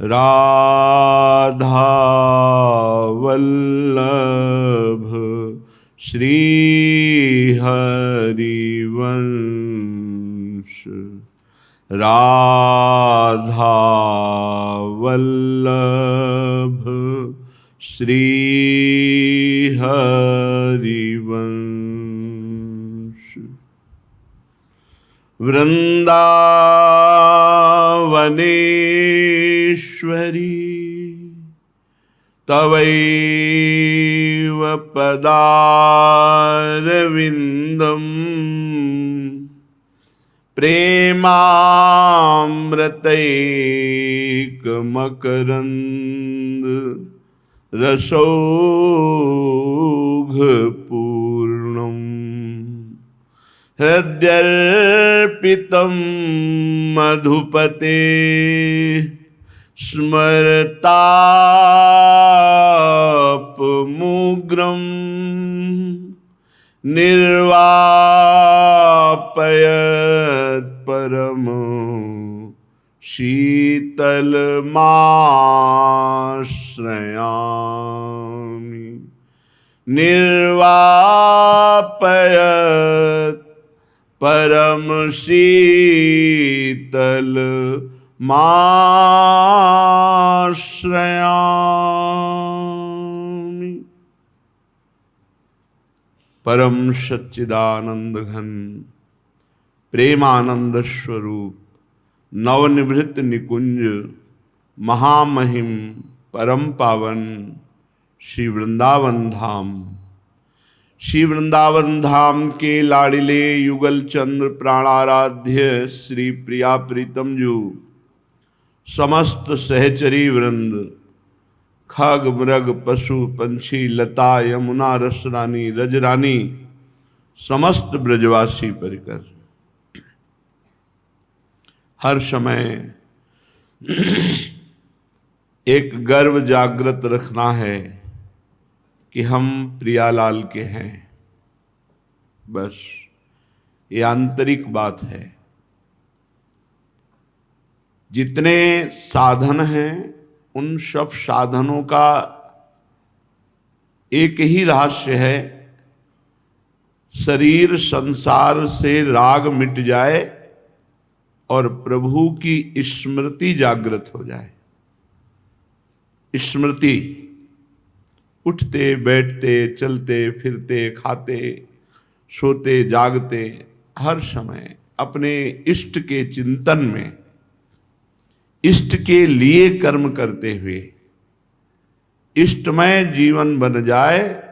राधा वल्लभ श्री हरिवंश। राधा वल्लभ श्री हरिवंश। वृंदावनेश्वरी तवैव पदारविन्दम् प्रेमामृतैकमकरन्द रसौघपूर्णम्। हृद्यर्पितं मधुपते स्मरतापमुग्रं निर्वापयत् परम शीतलमाश्रयामि। निर्वापयत् परम शीतल माश्रयामि। परम सच्चिदानंद घन प्रेमानंद स्वरूप नवनिभृत निकुंज महामहिम परम पावन श्री वृंदावन धाम। श्री वृंदावन धाम के लाडिले युगल चंद्र प्राणाराध्य श्री प्रिया प्रीतम जू, समस्त सहचरी वृंद, खग मृग पशु पंछी लता यमुना रसरानी रजरानी, समस्त ब्रजवासी परिकर हर समय एक गर्व जागृत रखना है कि हम प्रियालाल के हैं। बस ये आंतरिक बात है। जितने साधन हैं उन सब साधनों का एक ही रहस्य है, शरीर संसार से राग मिट जाए और प्रभु की स्मृति जागृत हो जाए। स्मृति उठते बैठते चलते फिरते खाते सोते जागते हर समय अपने इष्ट के चिंतन में, इष्ट के लिए कर्म करते हुए इष्टमय जीवन बन जाए,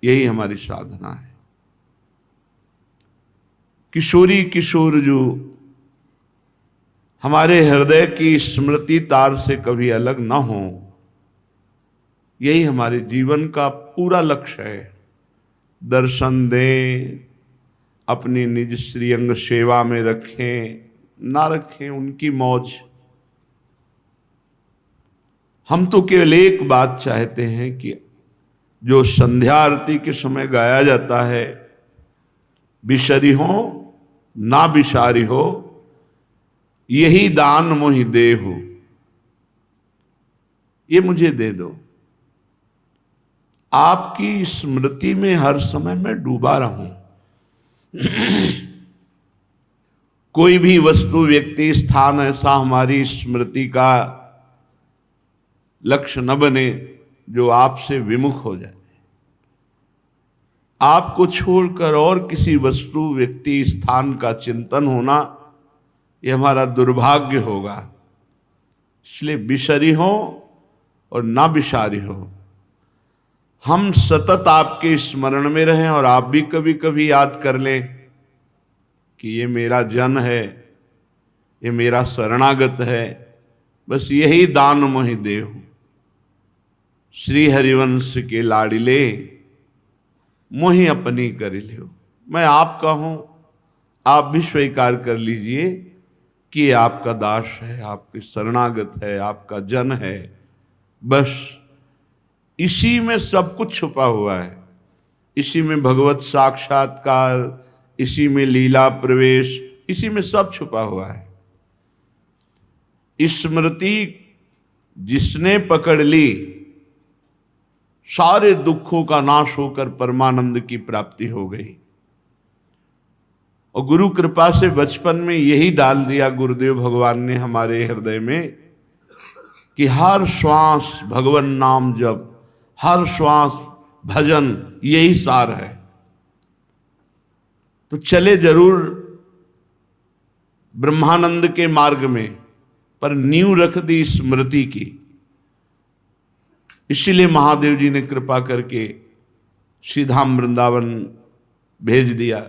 यही हमारी साधना है। किशोरी किशोर जो हमारे हृदय की स्मृति तार से कभी अलग न हो, यही हमारे जीवन का पूरा लक्ष्य है। दर्शन दें, अपनी निज श्रीअंग सेवा में रखें ना रखें उनकी मौज। हम तो केवल एक बात चाहते हैं कि जो संध्या आरती के समय गाया जाता है, बिसरी हो ना बिसारी हो, यही दान मोहि देहु, ये मुझे दे दो। आपकी स्मृति में हर समय मैं डूबा रहूं। कोई भी वस्तु व्यक्ति स्थान ऐसा हमारी स्मृति का लक्ष्य न बने जो आपसे विमुख हो जाए। आपको छोड़कर और किसी वस्तु व्यक्ति स्थान का चिंतन होना, यह हमारा दुर्भाग्य होगा। इसलिए बिसरी हो और ना बिसारी हो, हम सतत आपके स्मरण में रहें और आप भी कभी कभी याद कर लें कि ये मेरा जन है, ये मेरा शरणागत है। बस यही दान मोहि देहु। श्री हरिवंश के लाडिले मोहि अपनी कर लियो। मैं आपका हूं, आप भी स्वीकार कर लीजिए कि ये आपका दास है, आपके शरणागत है, आपका जन है। बस इसी में सब कुछ छुपा हुआ है। इसी में भगवत साक्षात्कार, इसी में लीला प्रवेश, इसी में सब छुपा हुआ है। स्मृति जिसने पकड़ ली सारे दुखों का नाश होकर परमानंद की प्राप्ति हो गई। और गुरु कृपा से बचपन में यही डाल दिया गुरुदेव भगवान ने हमारे हृदय में कि हर श्वास भगवान नाम जप, हर श्वास भजन, यही सार है। तो चले जरूर ब्रह्मानंद के मार्ग में, पर नींव रख दी स्मृति की। इसीलिए महादेव जी ने कृपा करके श्रीधाम वृंदावन भेज दिया।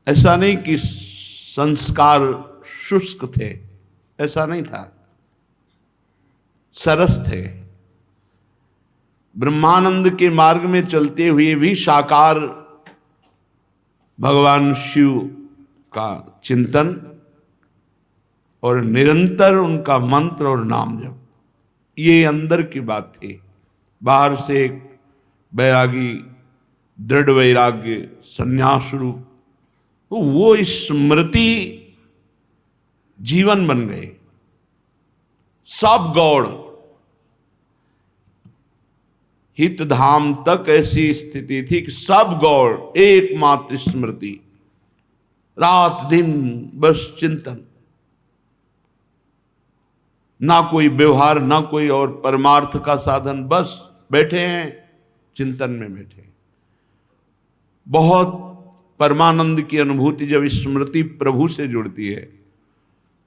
ऐसा नहीं कि संस्कार शुष्क थे, ऐसा नहीं था, सरस थे। ब्रह्मानंद के मार्ग में चलते हुए भी साकार भगवान शिव का चिंतन और निरंतर उनका मंत्र और नाम जप, ये अंदर की बात थी। बाहर से एक वैरागी, दृढ़ वैराग्य, संन्यास रूप, तो वो स्मृति जीवन बन गए। सब गौड़ हित धाम तक ऐसी स्थिति थी कि सब गौड़ एकमात्र स्मृति, रात दिन बस चिंतन, ना कोई व्यवहार, ना कोई और परमार्थ का साधन, बस बैठे हैं चिंतन में बैठे। बहुत परमानंद की अनुभूति जब स्मृति प्रभु से जुड़ती है,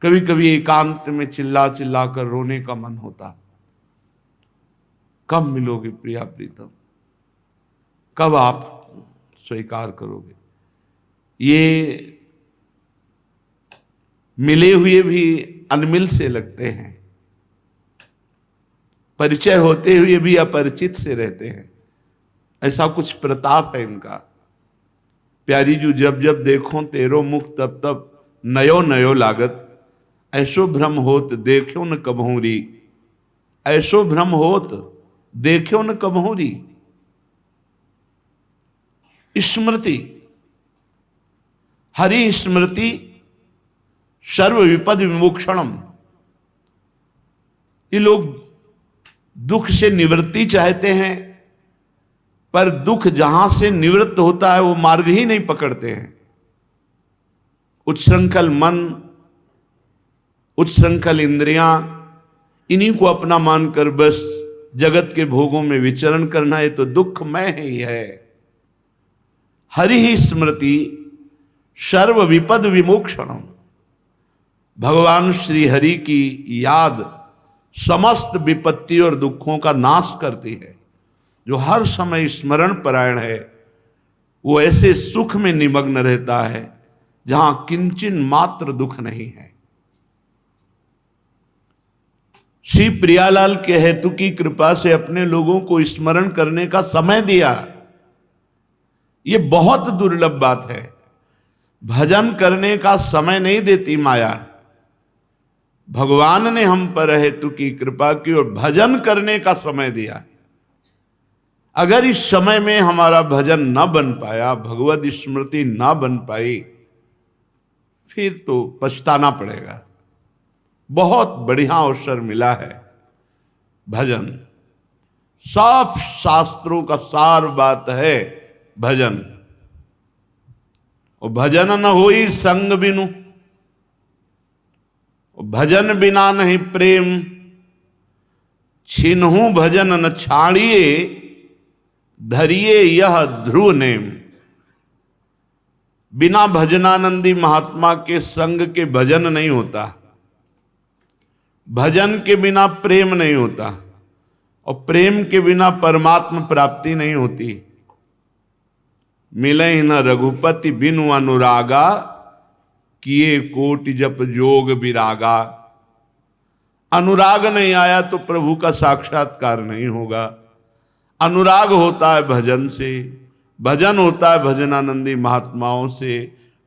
कभी कभी एकांत में चिल्ला चिल्ला कर रोने का मन होता, कब मिलोगे प्रिया प्रीतम, कब आप स्वीकार करोगे। ये मिले हुए भी अनमिल से लगते हैं, परिचय होते हुए भी अपरिचित से रहते हैं। ऐसा कुछ प्रताप है इनका। प्यारी जू जब जब देखो तेरो मुख तब तब नयो नयो लागत, ऐसो भ्रम होत देखो न कबहूरी, ऐसो भ्रम होत देखो न कबहूरी। स्मृति, हरि स्मृति सर्व विपद विमोक्षणम। ये लोग दुख से निवृत्ति चाहते हैं, पर दुख जहां से निवृत्त होता है वो मार्ग ही नहीं पकड़ते हैं। उच्छृंखल मन, उच्छृंखल इंद्रियां, इन्हीं को अपना मानकर बस जगत के भोगों में विचरण करना, है तो दुखमय ही है। हरि ही स्मृति सर्व विपद विमोक्षणम। भगवान श्री हरि की याद समस्त विपत्ति और दुखों का नाश करती है। जो हर समय स्मरण परायण है वो ऐसे सुख में निमग्न रहता है जहां किंचन मात्र दुख नहीं है। श्री प्रियालाल के हेतु की कृपा से अपने लोगों को स्मरण करने का समय दिया। ये बहुत दुर्लभ बात है। भजन करने का समय नहीं देती माया। भगवान ने हम पर हेतु की कृपा की और भजन करने का समय दिया। अगर इस समय में हमारा भजन न बन पाया, भगवत स्मृति न बन पाई, फिर तो पछताना पड़ेगा। बहुत बढ़िया अवसर मिला है भजन। सब शास्त्रों का सार बात है भजन। और भजन न होई संग बिनु, भजन बिना नहीं प्रेम, छिन्हु भजन न छाड़िए, धरिए यह ध्रुव नेम। बिना भजनानंदी महात्मा के संग के भजन नहीं होता, भजन के बिना प्रेम नहीं होता, और प्रेम के बिना परमात्मा प्राप्ति नहीं होती। मिले न रघुपति बिनु अनुरागा, किए कोटि जप जोग विरागा। अनुराग नहीं आया तो प्रभु का साक्षात्कार नहीं होगा। अनुराग होता है भजन से, भजन होता है भजनानंदी महात्माओं से।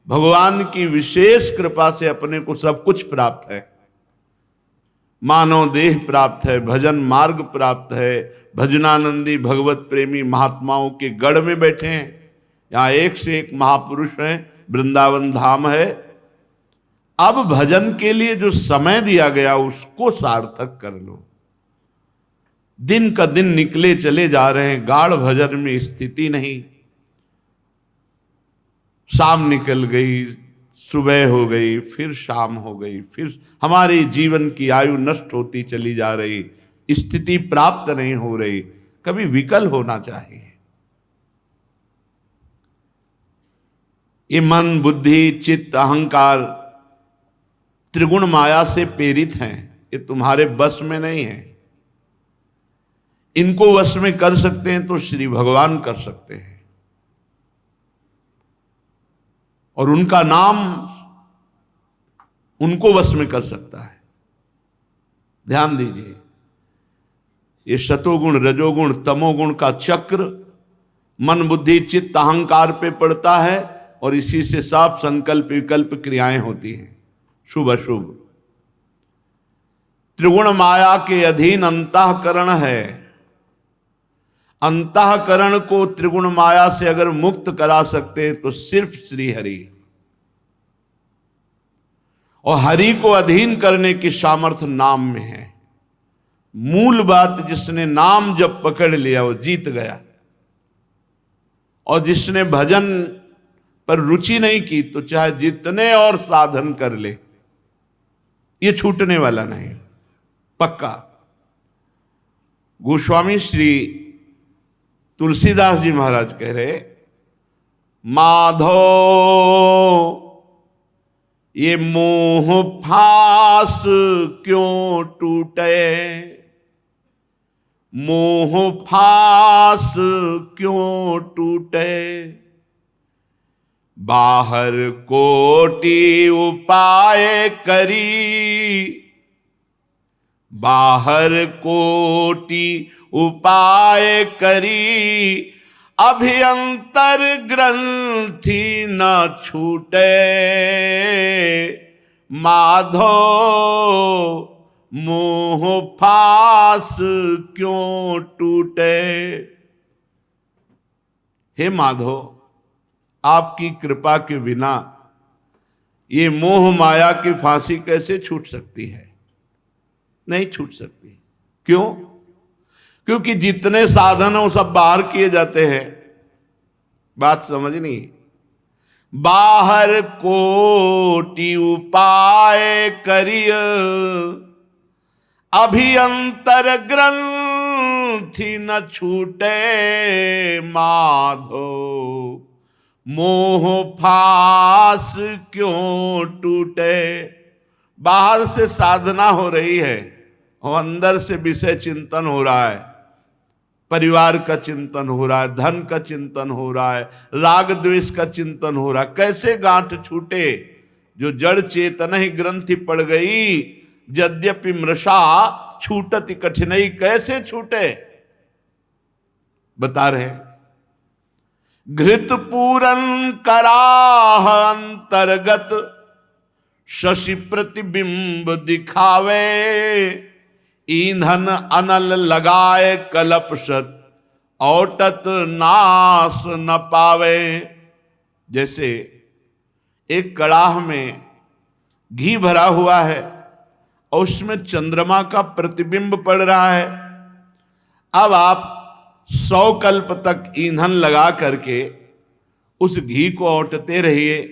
भगवान की विशेष कृपा से अपने को सब कुछ प्राप्त है। मानव देह प्राप्त है, भजन मार्ग प्राप्त है। भजनानंदी भगवत प्रेमी महात्माओं के गढ़ में बैठे हैं। यहाँ एक से एक महापुरुष हैं, वृंदावन धाम है। अब भजन के लिए जो समय दिया गया उसको सार्थक कर लो। दिन का दिन निकले चले जा रहे हैं, गाढ़ भजन में स्थिति नहीं। शाम निकल गई, सुबह हो गई, फिर शाम हो गई, फिर हमारे जीवन की आयु नष्ट होती चली जा रही, स्थिति प्राप्त नहीं हो रही। कभी विकल होना चाहिए। ये मन, बुद्धि, चित्त, अहंकार त्रिगुण माया से प्रेरित हैं। ये तुम्हारे बस में नहीं है। इनको वश में कर सकते हैं तो श्री भगवान कर सकते हैं, और उनका नाम उनको वश में कर सकता है। ध्यान दीजिए, ये शतोगुण, रजोगुण, तमोगुण का चक्र मन, बुद्धि, चित्त, अहंकार पे पड़ता है, और इसी से सब संकल्प विकल्प क्रियाएं होती हैं, शुभ अशुभ। त्रिगुण माया के अधीन अंतःकरण है। अंतःकरण को त्रिगुण माया से अगर मुक्त करा सकते तो सिर्फ श्री हरि, और हरि को अधीन करने की सामर्थ्य नाम में है। मूल बात, जिसने नाम जब पकड़ लिया वो जीत गया, और जिसने भजन पर रुचि नहीं की तो चाहे जितने और साधन कर ले, ये छूटने वाला नहीं, पक्का। गोस्वामी श्री तुलसीदास जी महाराज कह रहे, माधो ये मोह फास क्यों टूटे, मोह फास क्यों टूटे, बाहर कोटि उपाय करी, बाहर कोटि उपाय करी, अभ्यंतर ग्रंथि न छूटे, माधो मोह फास क्यों टूटे। हे माधो, आपकी कृपा के बिना ये मोह माया की फांसी कैसे छूट सकती है? नहीं छूट सकती। क्यों? क्योंकि जितने साधन हो सब बाहर किए जाते हैं। बात समझनी? बाहर कोटि उपाय करिय, अभ्यंतर ग्रंथि न छूटे, माधो मोह फास क्यों टूटे। बाहर से साधना हो रही है और अंदर से विषय चिंतन हो रहा है, परिवार का चिंतन हो रहा है, धन का चिंतन हो रहा है, राग द्वेष का चिंतन हो रहा है। कैसे गांठ छूटे? जो जड़ चेतन ही ग्रंथि पड़ गई, यद्यपि मृषा छूटति कठिनाई, कैसे छूटे? बता रहे, घृत पूरन कराह अंतर्गत, शशि प्रतिबिंब दिखावे, ईंधन अनल लगाए कलपशत, औटत नाश न पावे। जैसे एक कड़ाह में घी भरा हुआ है और उसमें चंद्रमा का प्रतिबिंब पड़ रहा है। अब आप 100 कल्प तक ईंधन लगा करके उस घी को औटते रहिए,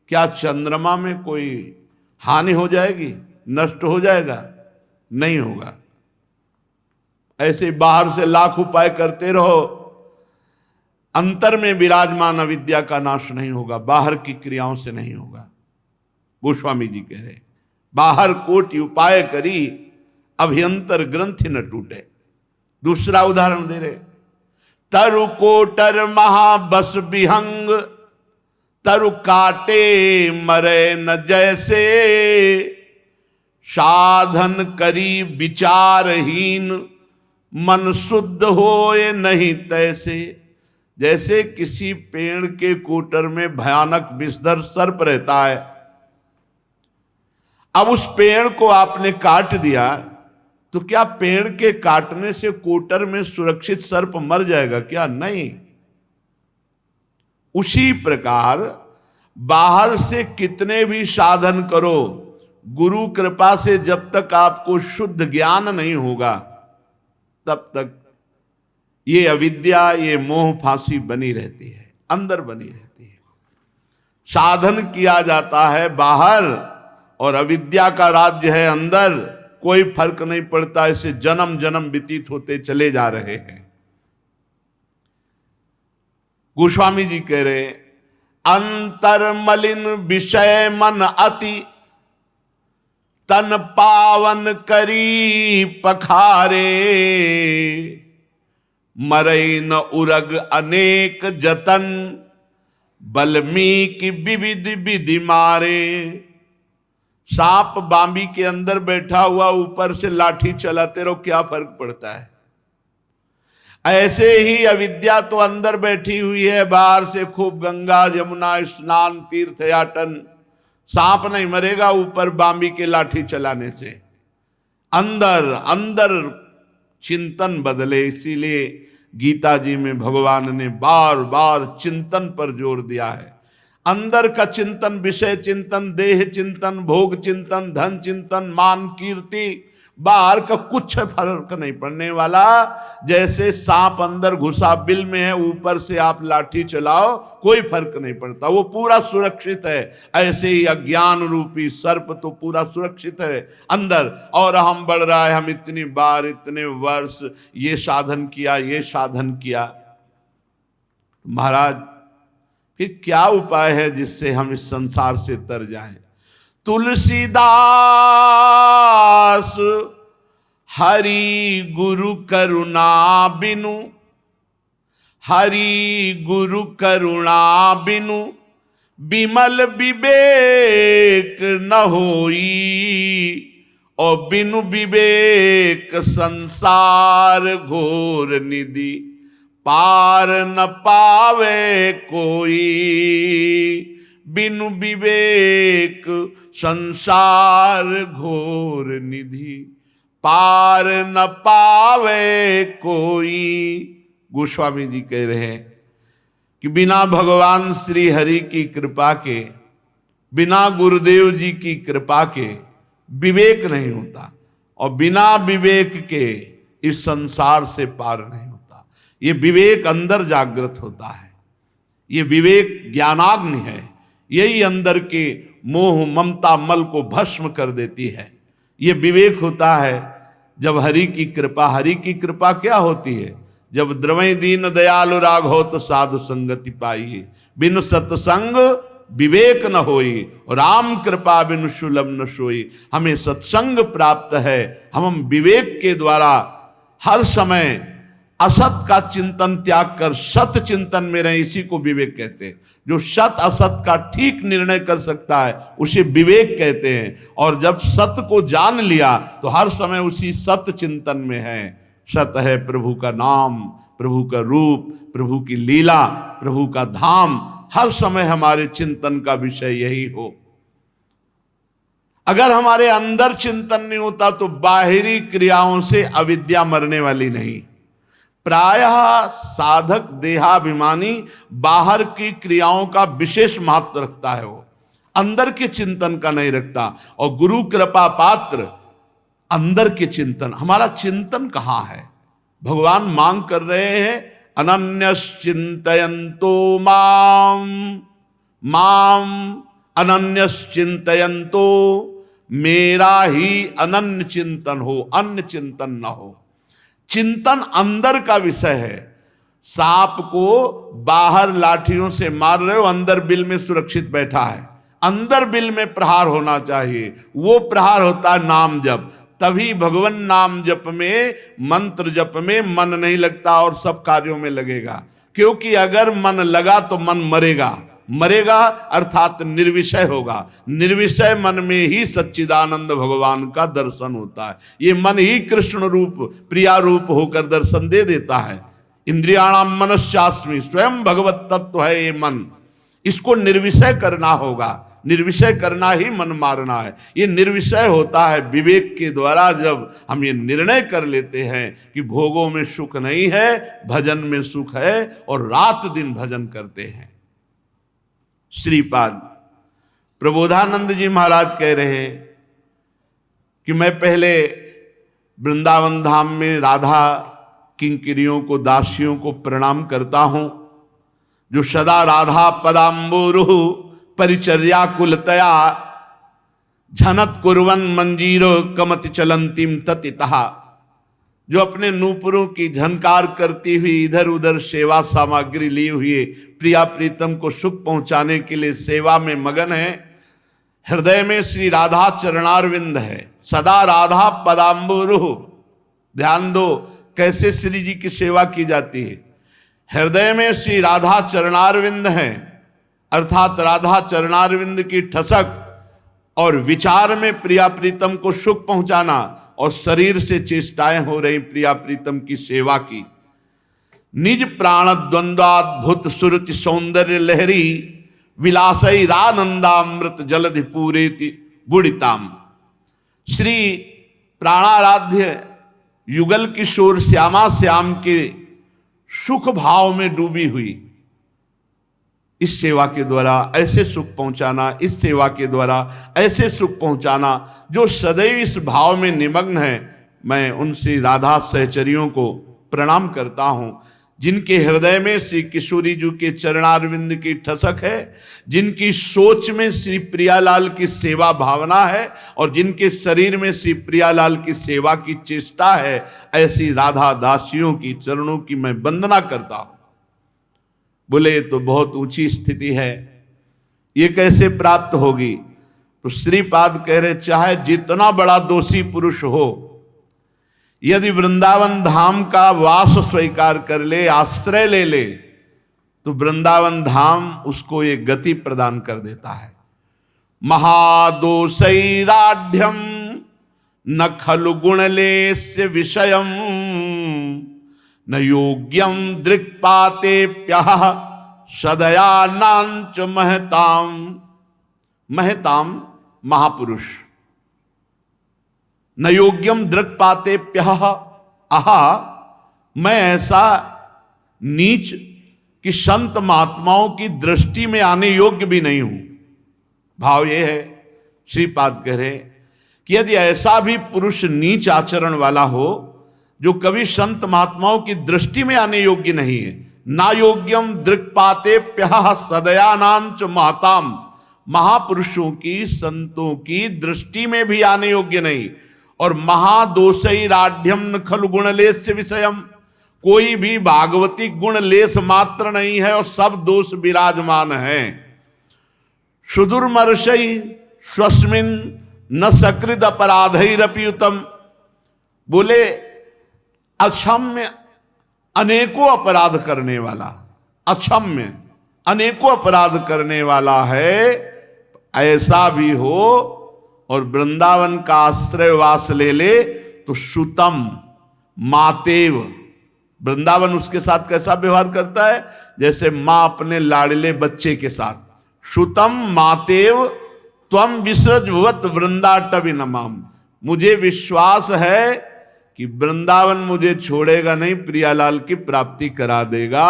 क्या चंद्रमा में कोई हानि हो जाएगी? नष्ट हो जाएगा? नहीं होगा। ऐसे बाहर से लाख उपाय करते रहो, अंतर में विराजमान अविद्या का नाश नहीं होगा, बाहर की क्रियाओं से नहीं होगा। गोस्वामी जी कह रहे, बाहर कोटि उपाय करी, अभ्यंतर ग्रंथि न टूटे। दूसरा उदाहरण दे रहे, तरु कोटर महाबस विहंग, तरु काटे मरे न जैसे, साधन करी विचारहीन, मन शुद्ध होए नहीं तैसे। जैसे किसी पेड़ के कोटर में भयानक विषधर सर्प रहता है, अब उस पेड़ को आपने काट दिया तो क्या पेड़ के काटने से कोटर में सुरक्षित सर्प मर जाएगा क्या? नहीं। उसी प्रकार बाहर से कितने भी साधन करो, गुरु कृपा से जब तक आपको शुद्ध ज्ञान नहीं होगा तब तक ये अविद्या, ये मोह फांसी बनी रहती है, अंदर बनी रहती है। साधन किया जाता है बाहर और अविद्या का राज्य है अंदर, कोई फर्क नहीं पड़ता, इसे जन्म जन्म व्यतीत होते चले जा रहे हैं। गोस्वामी जी कह रहे, अंतर मलिन विषय मन अति, तन पावन करी पखारे, मरई न उरग अनेक जतन, बल्मीकि विविध विधि मारे। सांप बांबी के अंदर बैठा हुआ ऊपर से लाठी चलाते रहो, क्या फर्क पड़ता है। ऐसे ही अविद्या तो अंदर बैठी हुई है, बाहर से खूब गंगा जमुना स्नान तीर्थयाटन, सांप नहीं मरेगा ऊपर बांबी के लाठी चलाने से। अंदर अंदर चिंतन बदले। इसीलिए गीता जी में भगवान ने बार बार चिंतन पर जोर दिया है। अंदर का चिंतन, विषय चिंतन, देह चिंतन, भोग चिंतन, धन चिंतन, मान कीर्ति, बाहर का कुछ फर्क नहीं पड़ने वाला। जैसे सांप अंदर घुसा बिल में है, ऊपर से आप लाठी चलाओ कोई फर्क नहीं पड़ता, वो पूरा सुरक्षित है। ऐसे ही अज्ञान रूपी सर्प तो पूरा सुरक्षित है अंदर, और हम बढ़ रहा है, हम इतनी बार इतने वर्ष ये साधन किया, ये साधन किया। महाराज फिर क्या उपाय है जिससे हम इस संसार से तर जाएं। तुलसीदास हरि गुरु करुणा बिनु, हरि गुरु करुणा बिनु, बिमल विवेक न होई, और बिनु विवेक संसार घोर निधि, पार न पावे कोई। बिनु विवेक संसार घोर निधि, पार न पावे कोई। गोस्वामी जी कह रहे हैं कि बिना भगवान श्री हरि की कृपा के, बिना गुरुदेव जी की कृपा के विवेक नहीं होता, और बिना विवेक के इस संसार से पार नहीं होता। ये विवेक अंदर जागृत होता है, ये विवेक ज्ञानाग्नि है, यही अंदर के मोह ममता मल को भस्म कर देती है। ये विवेक होता है जब हरि की कृपा। हरि की कृपा क्या होती है? जब द्रवै दीन दयालु राघव साधु संगति पाई, बिनु सत्संग विवेक न होई, राम कृपा बिनु सुलभ न सोई। हमें सत्संग प्राप्त है, हम विवेक के द्वारा हर समय असत का चिंतन त्याग कर सत चिंतन में रहे, इसी को विवेक कहते हैं। जो सत असत का ठीक निर्णय कर सकता है उसे विवेक कहते हैं। और जब सत्य को जान लिया तो हर समय उसी सत्य चिंतन में है। सत्य है प्रभु का नाम, प्रभु का रूप, प्रभु की लीला, प्रभु का धाम, हर समय हमारे चिंतन का विषय यही हो। अगर हमारे अंदर चिंतन नहीं होता तो बाहरी क्रियाओं से अविद्या मरने वाली नहीं। प्रायः साधक देहाभिमानी बाहर की क्रियाओं का विशेष महत्व रखता है, वो अंदर के चिंतन का नहीं रखता। और गुरु कृपा पात्र अंदर के चिंतन, हमारा चिंतन कहाँ है? भगवान मांग कर रहे हैं, अनन्यश्चिन्तयन्तो माम, माम अनन्यश्चिन्तयन्तो, मेरा ही अनन्य चिंतन हो, अन्य चिंतन न हो। चिंतन अंदर का विषय है। सांप को बाहर लाठियों से मार रहे हो, अंदर बिल में सुरक्षित बैठा है। अंदर बिल में प्रहार होना चाहिए, वो प्रहार होता है नाम जप। तभी भगवान नाम जप में, मंत्र जप में मन नहीं लगता और सब कार्यों में लगेगा। क्योंकि अगर मन लगा तो मन मरेगा, मरेगा अर्थात निर्विषय होगा। निर्विषय मन में ही सच्चिदानंद भगवान का दर्शन होता है। ये मन ही कृष्ण रूप, प्रिया रूप होकर दर्शन दे देता है। इंद्रियाणाम मनश्चास्मि, स्वयं भगवत तत्व है ये मन। इसको निर्विषय करना होगा, निर्विषय करना ही मन मारना है। ये निर्विषय होता है विवेक के द्वारा। जब हम ये निर्णय कर लेते हैं कि भोगों में सुख नहीं है, भजन में सुख है, और रात दिन भजन करते हैं। श्रीपाद प्रबोधानंद जी महाराज कह रहे हैं कि मैं पहले वृंदावन धाम में राधा किंकिरियों को, दासियों को प्रणाम करता हूं, जो सदा राधा पदाम्बुरु परिचर्या कुलतया झनत कुर्वन मंजीरो कमति चलंतिम ततितहा, जो अपने नूपुरों की झनकार करती हुई इधर उधर सेवा सामग्री लिए हुए प्रिया प्रीतम को सुख पहुंचाने के लिए सेवा में मगन है। हृदय में श्री राधा चरणारविंद है, सदा राधा पदाम्बुरु। ध्यान दो कैसे श्री जी की सेवा की जाती है। हृदय में श्री राधा चरणारविंद है, अर्थात राधा चरणारविंद की ठसक, और विचार में प्रिया प्रीतम को सुख पहुंचाना, और शरीर से चेष्टाएं हो रही प्रिया प्रीतम की सेवा की। निज प्राण द्वंद्वाद्भुत सुरुचि सौंदर्य लहरी विलासई रानंदामृत जलधि पूरेति बुड़िताम। श्री प्राणाराध्य युगल किशोर श्यामा श्याम के सुख भाव में डूबी हुई इस सेवा के द्वारा ऐसे सुख पहुंचाना, इस सेवा के द्वारा ऐसे सुख पहुंचाना, जो सदैव इस भाव में निमग्न है। मैं उन श्री राधा सहचरियों को प्रणाम करता हूं, जिनके हृदय में श्री किशोरी जी के चरणारविंद की ठसक है, जिनकी सोच में श्री प्रियालाल की सेवा भावना है, और जिनके शरीर में श्री प्रियालाल की सेवा की चेष्टा है। ऐसी राधा दासियों की चरणों की मैं वंदना करता हूं। बोले ये तो बहुत ऊंची स्थिति है, ये कैसे प्राप्त होगी? तो श्रीपाद कह रहे चाहे जितना बड़ा दोषी पुरुष हो, यदि वृंदावन धाम का वास स्वीकार कर ले, आश्रय ले ले, तो वृंदावन धाम उसको ये गति प्रदान कर देता है। महादोषैराढ्यम न खलु गुणलेस्य विषयम न योग्यम दृक्पातेप्यः सदयानांच महताम। महताम महापुरुष, न योग्यम दृक्पातेप्यः आहा, मैं ऐसा नीच कि संत महात्माओं की दृष्टि में आने योग्य भी नहीं हूं। भाव यह है, श्रीपाद कह रहे कि यदि ऐसा भी पुरुष नीच आचरण वाला हो जो कभी संत महात्माओं की दृष्टि में आने योग्य नहीं है, ना योग्यम दृक्पातेप्यः सदयानांच महताम, महापुरुषों की, संतों की दृष्टि में भी आने योग्य नहीं, और महादोषैराढ्यम न खलु गुणलेस्य विषयम, कोई भी भागवती गुण लेस मात्र नहीं है और सब दोष विराजमान है। सुदुर्मर्षै स्वस्मिन् न सकृद अपराधैरपियुतम, बोले अक्षम्य अनेकों अपराध करने वाला, अक्षम्य अनेकों अपराध करने वाला है, ऐसा भी हो और वृंदावन का आश्रय वास ले ले तो सुतम मातेव, वृंदावन उसके साथ कैसा व्यवहार करता है? जैसे मां अपने लाडले बच्चे के साथ। सुतम मातेव त्वम विसृजवत वृंदाटविनमाम, मुझे विश्वास है कि वृंदावन मुझे छोड़ेगा नहीं, प्रियालाल की प्राप्ति करा देगा।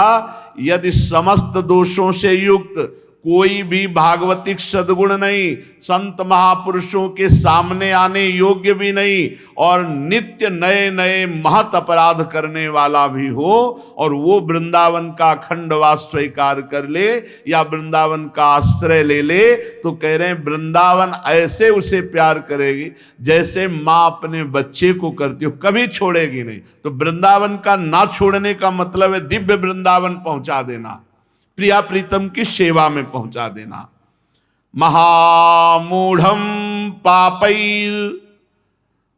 यदि समस्त दोषों से युक्त कोई भी भागवतिक सद्गुण नहीं, संत महापुरुषों के सामने आने योग्य भी नहीं, और नित्य नए नए महत अपराध करने वाला भी हो, और वो वृंदावन का अखंडवास स्वीकार कर ले या वृंदावन का आश्रय ले ले, तो कह रहे हैं वृंदावन ऐसे उसे प्यार करेगी जैसे माँ अपने बच्चे को करती हो, कभी छोड़ेगी नहीं। तो वृंदावन का ना छोड़ने का मतलब है दिव्य वृंदावन पहुंचा देना, प्रिया प्रीतम की सेवा में पहुंचा देना। महामूढ़म पापैर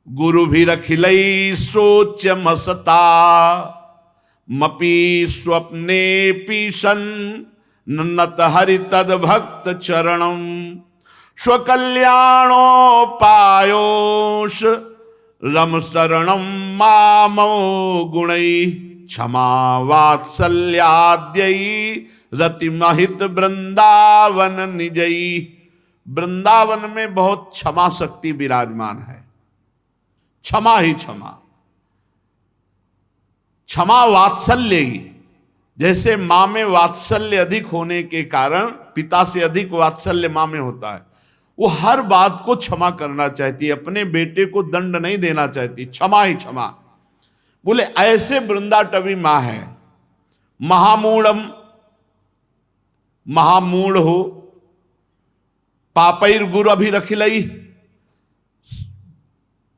गुरुभिरखिलै सोच्यमसता मपि स्वप्ने सन् नत हरि तद भक्त चरणम स्वकल्याणोपायोष रम शरणम मामो गुणै क्षमा वात्सल्याद्यै रतिमहित वृंदावन निजई। वृंदावन में बहुत क्षमा शक्ति विराजमान है, क्षमा ही क्षमा, क्षमा वात्सल्य ही। जैसे मां में वात्सल्य अधिक होने के कारण पिता से अधिक वात्सल्य माँ में होता है। वो हर बात को क्षमा करना चाहती है, अपने बेटे को दंड नहीं देना चाहती, क्षमा ही क्षमा। बोले ऐसे वृंदाटवी माँ है। महामूढ़म, महामूढ़ हो, पापैर गुरु अभिरखिलई,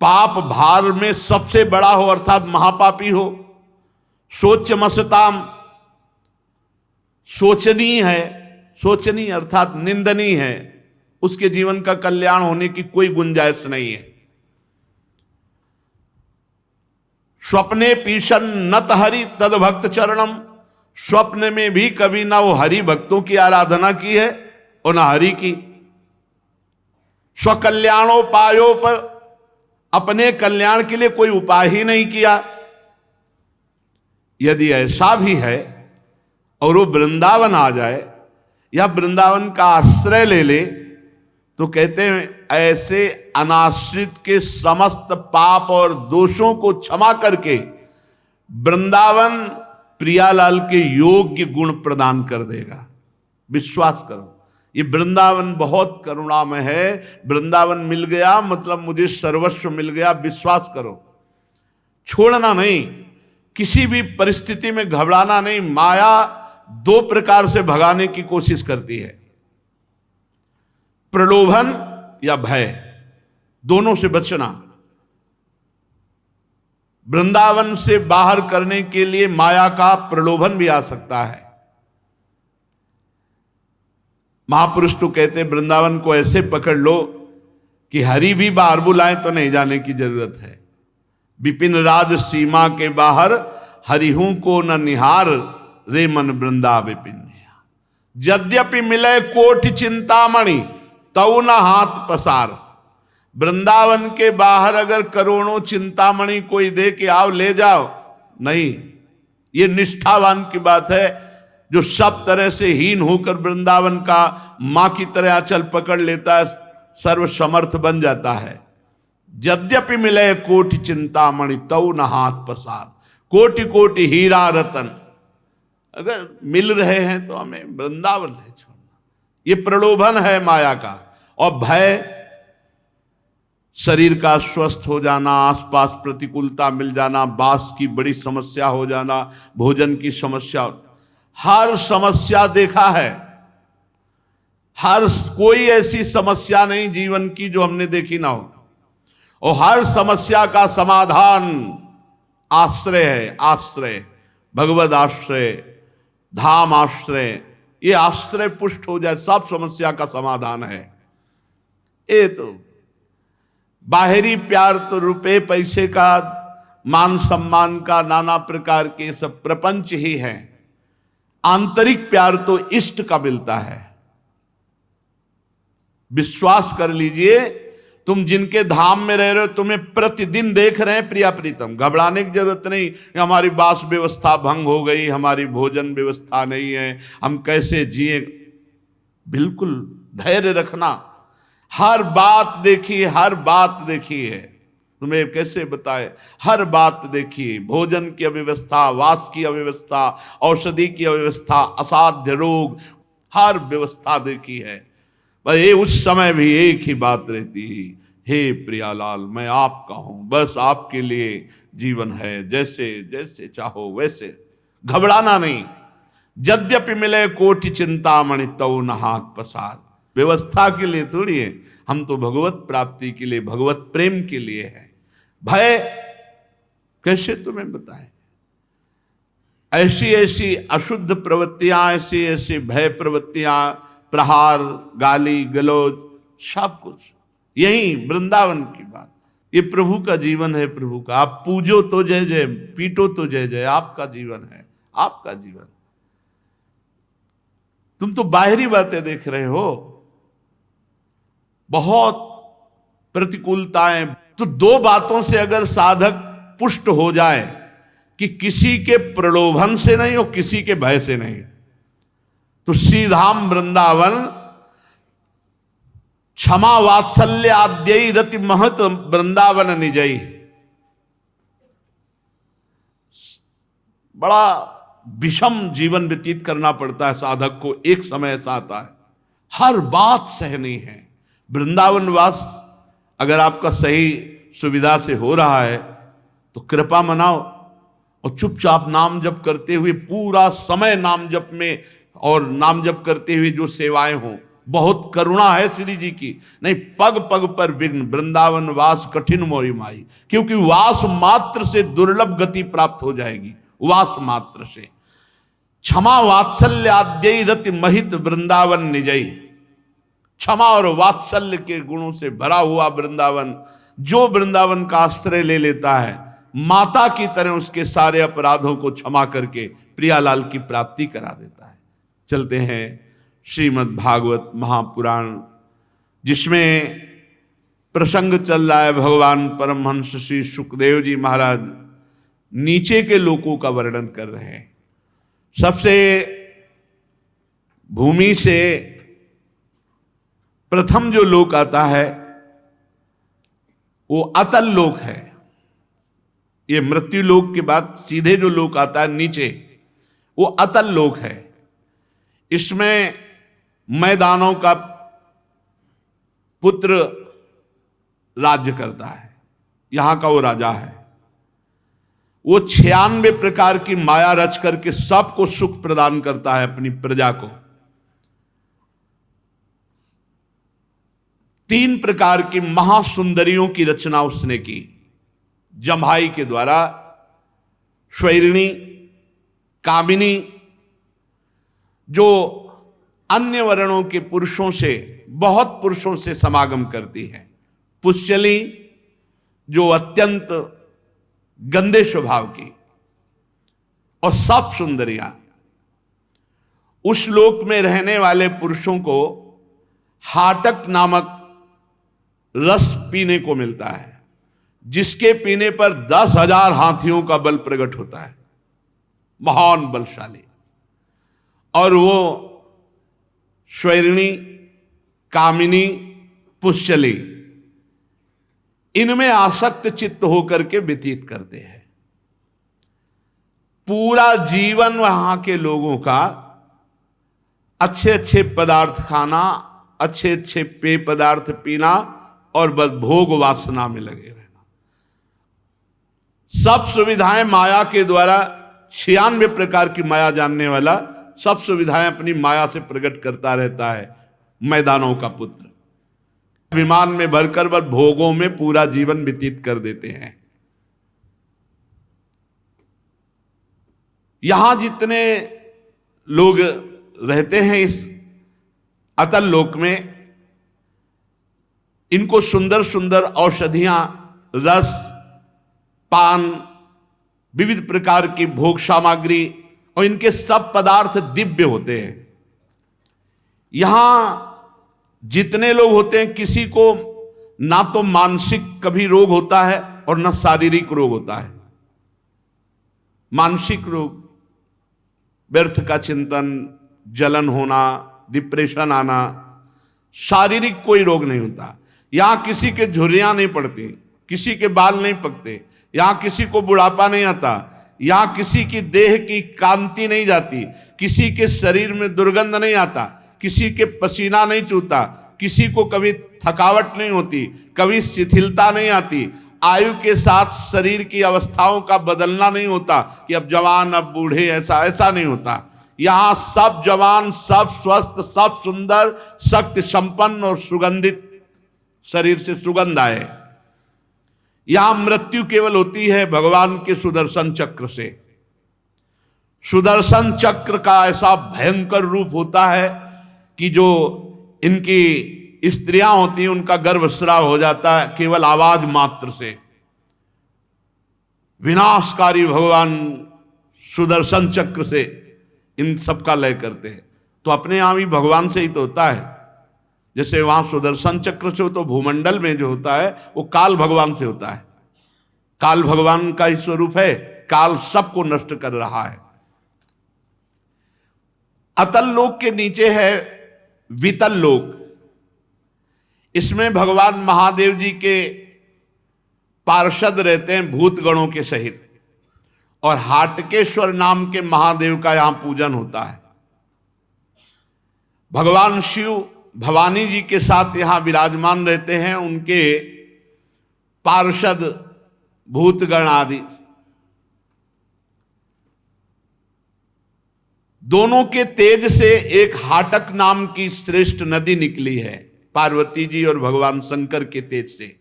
पाप भार में सबसे बड़ा हो अर्थात महापापी हो। शोचमसताम, शोचनीय है, शोचनीय अर्थात निंदनीय है, उसके जीवन का कल्याण होने की कोई गुंजाइश नहीं है। स्वप्ने पीशन नत हरि तद भक्त चरणम, स्वप्न में भी कभी ना वो हरि भक्तों की आराधना की है और ना हरि की। स्वकल्याणोपायो पर, अपने कल्याण के लिए कोई उपाय ही नहीं किया। यदि ऐसा भी है और वो वृंदावन आ जाए या वृंदावन का आश्रय ले ले, तो कहते हैं ऐसे अनाश्रित के समस्त पाप और दोषों को क्षमा करके वृंदावन प्रियालाल के योग्य गुण प्रदान कर देगा। विश्वास करो, ये वृंदावन बहुत करुणामय है। वृंदावन मिल गया मतलब मुझे सर्वस्व मिल गया, विश्वास करो। छोड़ना नहीं, किसी भी परिस्थिति में घबराना नहीं। माया दो प्रकार से भगाने की कोशिश करती है, प्रलोभन या भय, दोनों से बचना। वृंदावन से बाहर करने के लिए माया का प्रलोभन भी आ सकता है। महापुरुष तो कहते वृंदावन को ऐसे पकड़ लो कि हरि भी बाहर बुलाए तो नहीं जाने की जरूरत है। विपिन राज सीमा के बाहर हरिहू को न निहार, रे मन वृंदा विपिन। यद्यपि मिले कोटि चिंतामणि तऊ न हाथ पसार। वृंदावन के बाहर अगर करोड़ों चिंतामणि कोई दे के आओ ले जाओ, नहीं। ये निष्ठावान की बात है जो सब तरह से हीन होकर वृंदावन का मां की तरह आंचल पकड़ लेता है, सर्वसमर्थ बन जाता है। यद्यपि मिले कोटि चिंतामणि तऊ न हाथ पसार। कोटि कोटि हीरा रतन अगर मिल रहे हैं तो हमें वृंदावन नहीं छोड़ना। ये प्रलोभन है माया का। और भय, शरीर का स्वस्थ हो जाना, आसपास प्रतिकूलता मिल जाना, बास की बड़ी समस्या हो जाना, भोजन की समस्या, हर समस्या देखा है। हर कोई ऐसी समस्या नहीं जीवन की जो हमने देखी ना हो। और हर समस्या का समाधान आश्रय है। आश्रय, भगवद आश्रय, धाम आश्रय। ये आश्रय पुष्ट हो जाए, सब समस्या का समाधान है। ये तो बाहरी प्यार तो रुपए पैसे का, मान सम्मान का, नाना प्रकार के सब प्रपंच ही है। आंतरिक प्यार तो इष्ट का मिलता है। विश्वास कर लीजिए, तुम जिनके धाम में रह रहे हो तुम्हें प्रतिदिन देख रहे हैं प्रिया प्रीतम। घबराने की जरूरत नहीं, हमारी बास व्यवस्था भंग हो गई, हमारी भोजन व्यवस्था नहीं है, हम कैसे जिए। बिल्कुल धैर्य रखना। हर बात देखिए, हर बात देखी है। तुम्हें कैसे बताए, हर बात देखिए। भोजन की अव्यवस्था, वास की अव्यवस्था, औषधि की अव्यवस्था, असाध्य रोग, हर व्यवस्था देखी है। पर ये उस समय भी एक ही बात रहती है, हे प्रियालाल मैं आपका हूं, बस आपके लिए जीवन है, जैसे जैसे चाहो वैसे। घबराना नहीं। यद्यपि मिले कोटि चिंतामणि तऊ न हाथ पसार। व्यवस्था के लिए थोड़ी है, हम तो भगवत प्राप्ति के लिए, भगवत प्रेम के लिए है। भय कैसे तुम्हें बताएं, ऐसी ऐसी अशुद्ध प्रवृत्तियां, ऐसी ऐसी भय प्रवृत्तियां, प्रहार, गाली गलौज, सब कुछ यही वृंदावन की बात। ये प्रभु का जीवन है, प्रभु का। आप पूजो तो जय जय, पीटो तो जय जय, आपका जीवन है, आपका जीवन। तुम तो बाहरी बातें देख रहे हो, बहुत प्रतिकूलताएं। तो दो बातों से अगर साधक पुष्ट हो जाए कि किसी के प्रलोभन से नहीं और किसी के भय से नहीं, तो श्रीधाम वृंदावन क्षमा वात्सल्य आद्यई रति महत वृंदावन निजई। बड़ा विषम जीवन व्यतीत करना पड़ता है साधक को, एक समय ऐसा आता है। हर बात सहनी है। वृंदावन वास अगर आपका सही सुविधा से हो रहा है तो कृपा मनाओ और चुपचाप नाम जप करते हुए पूरा समय नाम जप में और नाम जप करते हुए जो सेवाएं हों, बहुत करुणा है श्री जी की। नहीं, पग पग पर विघ्न, वृंदावन वास कठिन मोहि माई, क्योंकि वास मात्र से दुर्लभ गति प्राप्त हो जाएगी। वास मात्र से क्षमा वात्सल्य आद्यई रति महित वृंदावन निजई। क्षमा और वात्सल्य के गुणों से भरा हुआ वृंदावन, जो वृंदावन का आश्रय ले लेता है, माता की तरह उसके सारे अपराधों को क्षमा करके प्रियालाल की प्राप्ति करा देता है। चलते हैं श्रीमद् भागवत महापुराण, जिसमें प्रसंग चल रहा है भगवान परमहंस श्री सुखदेव जी महाराज नीचे के लोकों का वर्णन कर रहे हैं। सबसे भूमि से प्रथम जो लोक आता है वो अतल लोक है। ये मृत्यु लोक के बाद सीधे जो लोक आता है नीचे, वो अतल लोक है। इसमें मैदानों का पुत्र राज्य करता है, यहां का वो राजा है। वो 96 प्रकार की माया रच करके सबको सुख प्रदान करता है अपनी प्रजा को। 3 प्रकार की महासुंदरियों की रचना उसने की जम्भाई के द्वारा, स्वैरिणी, कामिनी, जो अन्य वर्णों के पुरुषों से, बहुत पुरुषों से समागम करती है, पुष्चली, जो अत्यंत गंदे स्वभाव की, और सब सुंदरियां। उस लोक में रहने वाले पुरुषों को हाटक नामक रस पीने को मिलता है, जिसके पीने पर 10,000 हाथियों का बल प्रकट होता है, महान बलशाली। और वो स्वैरिणी, कामिनी, पुष्चली, इनमें आसक्त चित्त होकर के व्यतीत करते हैं। पूरा जीवन वहां के लोगों का अच्छे अच्छे पदार्थ खाना, अच्छे अच्छे पेय पदार्थ पीना और बस भोग वासना में लगे रहना। सब सुविधाएं माया के द्वारा, 96 प्रकार की माया जानने वाला सब सुविधाएं अपनी माया से प्रकट करता रहता है। मैदानों का पुत्र विमान में भरकर बस भोगों में पूरा जीवन व्यतीत कर देते हैं। यहां जितने लोग रहते हैं इस अतल लोक में, इनको सुंदर सुंदर औषधियां, रस, पान, विविध प्रकार की भोग सामग्री, और इनके सब पदार्थ दिव्य होते हैं। यहां जितने लोग होते हैं, किसी को ना तो मानसिक कभी रोग होता है और ना शारीरिक रोग होता है। मानसिक रोग, व्यर्थ का चिंतन, जलन होना, डिप्रेशन आना, शारीरिक कोई रोग नहीं होता। यहां किसी के झुर्रियां नहीं पड़ती, किसी के बाल नहीं पकते, यहां किसी को बुढ़ापा नहीं आता, यहां किसी की देह की कांति नहीं जाती, किसी के शरीर में दुर्गंध नहीं आता, किसी के पसीना नहीं चूता, किसी को कभी थकावट नहीं होती, कभी शिथिलता नहीं आती। आयु के साथ शरीर की अवस्थाओं का बदलना नहीं होता कि अब जवान अब बूढ़े, ऐसा नहीं होता। यहां सब जवान, सब स्वस्थ, सब सुंदर, शक्ति संपन्न और सुगंधित, शरीर से सुगंध आए। यहां मृत्यु केवल होती है भगवान के सुदर्शन चक्र से। सुदर्शन चक्र का ऐसा भयंकर रूप होता है कि जो इनकी स्त्रियां होती हैं उनका गर्भस्राव हो जाता है केवल आवाज मात्र से। विनाशकारी भगवान सुदर्शन चक्र से इन सबका लय करते हैं। तो अपने यहां भी भगवान से ही तो होता है। जैसे वहां सुदर्शन चक्र से हो तो भूमंडल में जो होता है वो काल भगवान से होता है। काल भगवान का ही स्वरूप है, काल सबको नष्ट कर रहा है। अतल लोक के नीचे है वितल लोक। इसमें भगवान महादेव जी के पार्षद रहते हैं भूत गणों के सहित, और हाटकेश्वर नाम के महादेव का यहां पूजन होता है। भगवान शिव भवानी जी के साथ यहाँ विराजमान रहते हैं, उनके पार्षद भूतगण आदि, दोनों के तेज से एक हाटक नाम की श्रेष्ठ नदी निकली है। पार्वती जी और भगवान शंकर के तेज से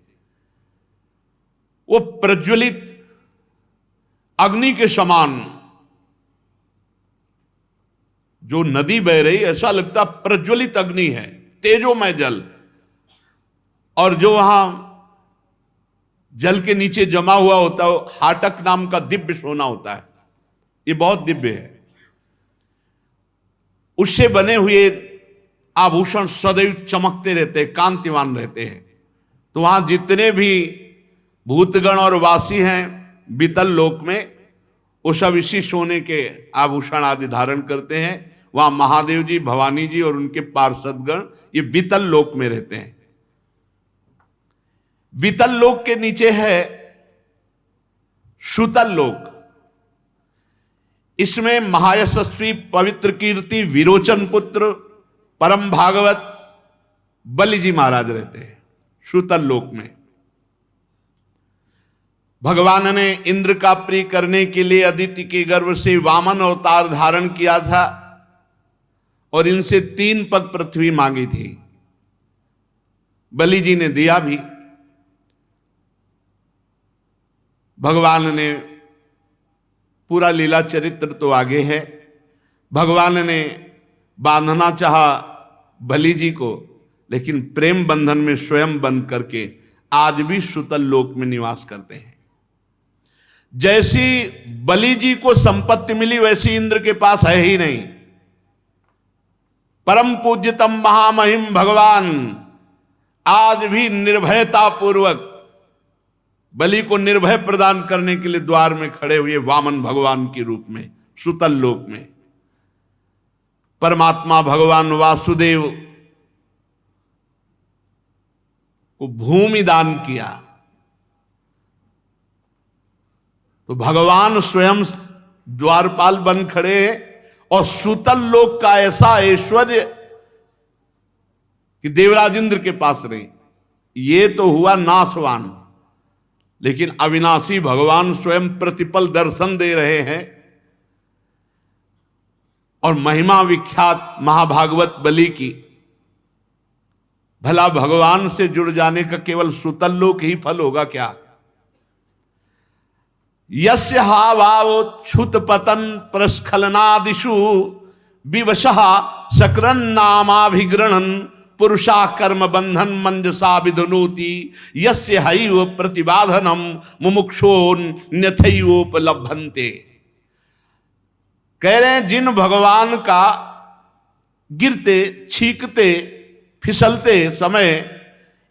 वो प्रज्वलित अग्नि के समान जो नदी बह रही, ऐसा लगता प्रज्वलित अग्नि है, तेजोमय जल। और जो वहां जल के नीचे जमा हुआ होता है हाटक नाम का दिव्य सोना होता है, ये बहुत दिव्य है। उससे बने हुए आभूषण सदैव चमकते रहते हैं, कांतिवान रहते हैं। तो वहां जितने भी भूतगण और वासी हैं बीतल लोक में, वो सब इसी सोने के आभूषण आदि धारण करते हैं। वहां महादेव जी, भवानी जी और उनके पार्षदगण ये बीतल लोक में रहते हैं। बीतल लोक के नीचे है सुतल लोक। इसमें महायशस्वी पवित्र कीर्ति विरोचन पुत्र परम भागवत बलि जी महाराज रहते हैं सुतल लोक में। भगवान ने इंद्र का प्रिय करने के लिए अदिति के गर्भ से वामन अवतार धारण किया था और इनसे 3 पग पृथ्वी मांगी थी। बलि जी ने दिया भी। भगवान ने पूरा लीला चरित्र तो आगे है। भगवान ने बांधना चाहा बलि जी को, लेकिन प्रेम बंधन में स्वयं बंध करके आज भी सुतल लोक में निवास करते हैं। जैसी बलि जी को संपत्ति मिली वैसी इंद्र के पास है ही नहीं। परम पूज्यतम महामहिम भगवान आज भी निर्भयता पूर्वक बलि को निर्भय प्रदान करने के लिए द्वार में खड़े हुए वामन भगवान के रूप में सुतल लोक में। परमात्मा भगवान वासुदेव को भूमि दान किया तो भगवान स्वयं द्वारपाल बन खड़े और सुतल लोक का ऐसा ऐश्वर्य कि देवराज इंद्र के पास नहीं। ये तो हुआ नाशवान, लेकिन अविनाशी भगवान स्वयं प्रतिपल दर्शन दे रहे हैं। और महिमा विख्यात महाभागवत बलि की, भला भगवान से जुड़ जाने का केवल सुतल लोक ही फल होगा क्या? यस्य हावावच्छुत पतन प्रस्खलनादिषु विवशः सकरन नामाभिगृणन पुरुषा कर्म बंधन मंजसा विधुनोति यस्य हैव प्रतिबाधनम मुमुक्षोन्यथैवोपलभन्ते। कह रहे हैं जिन भगवान का गिरते छींकते फिसलते समय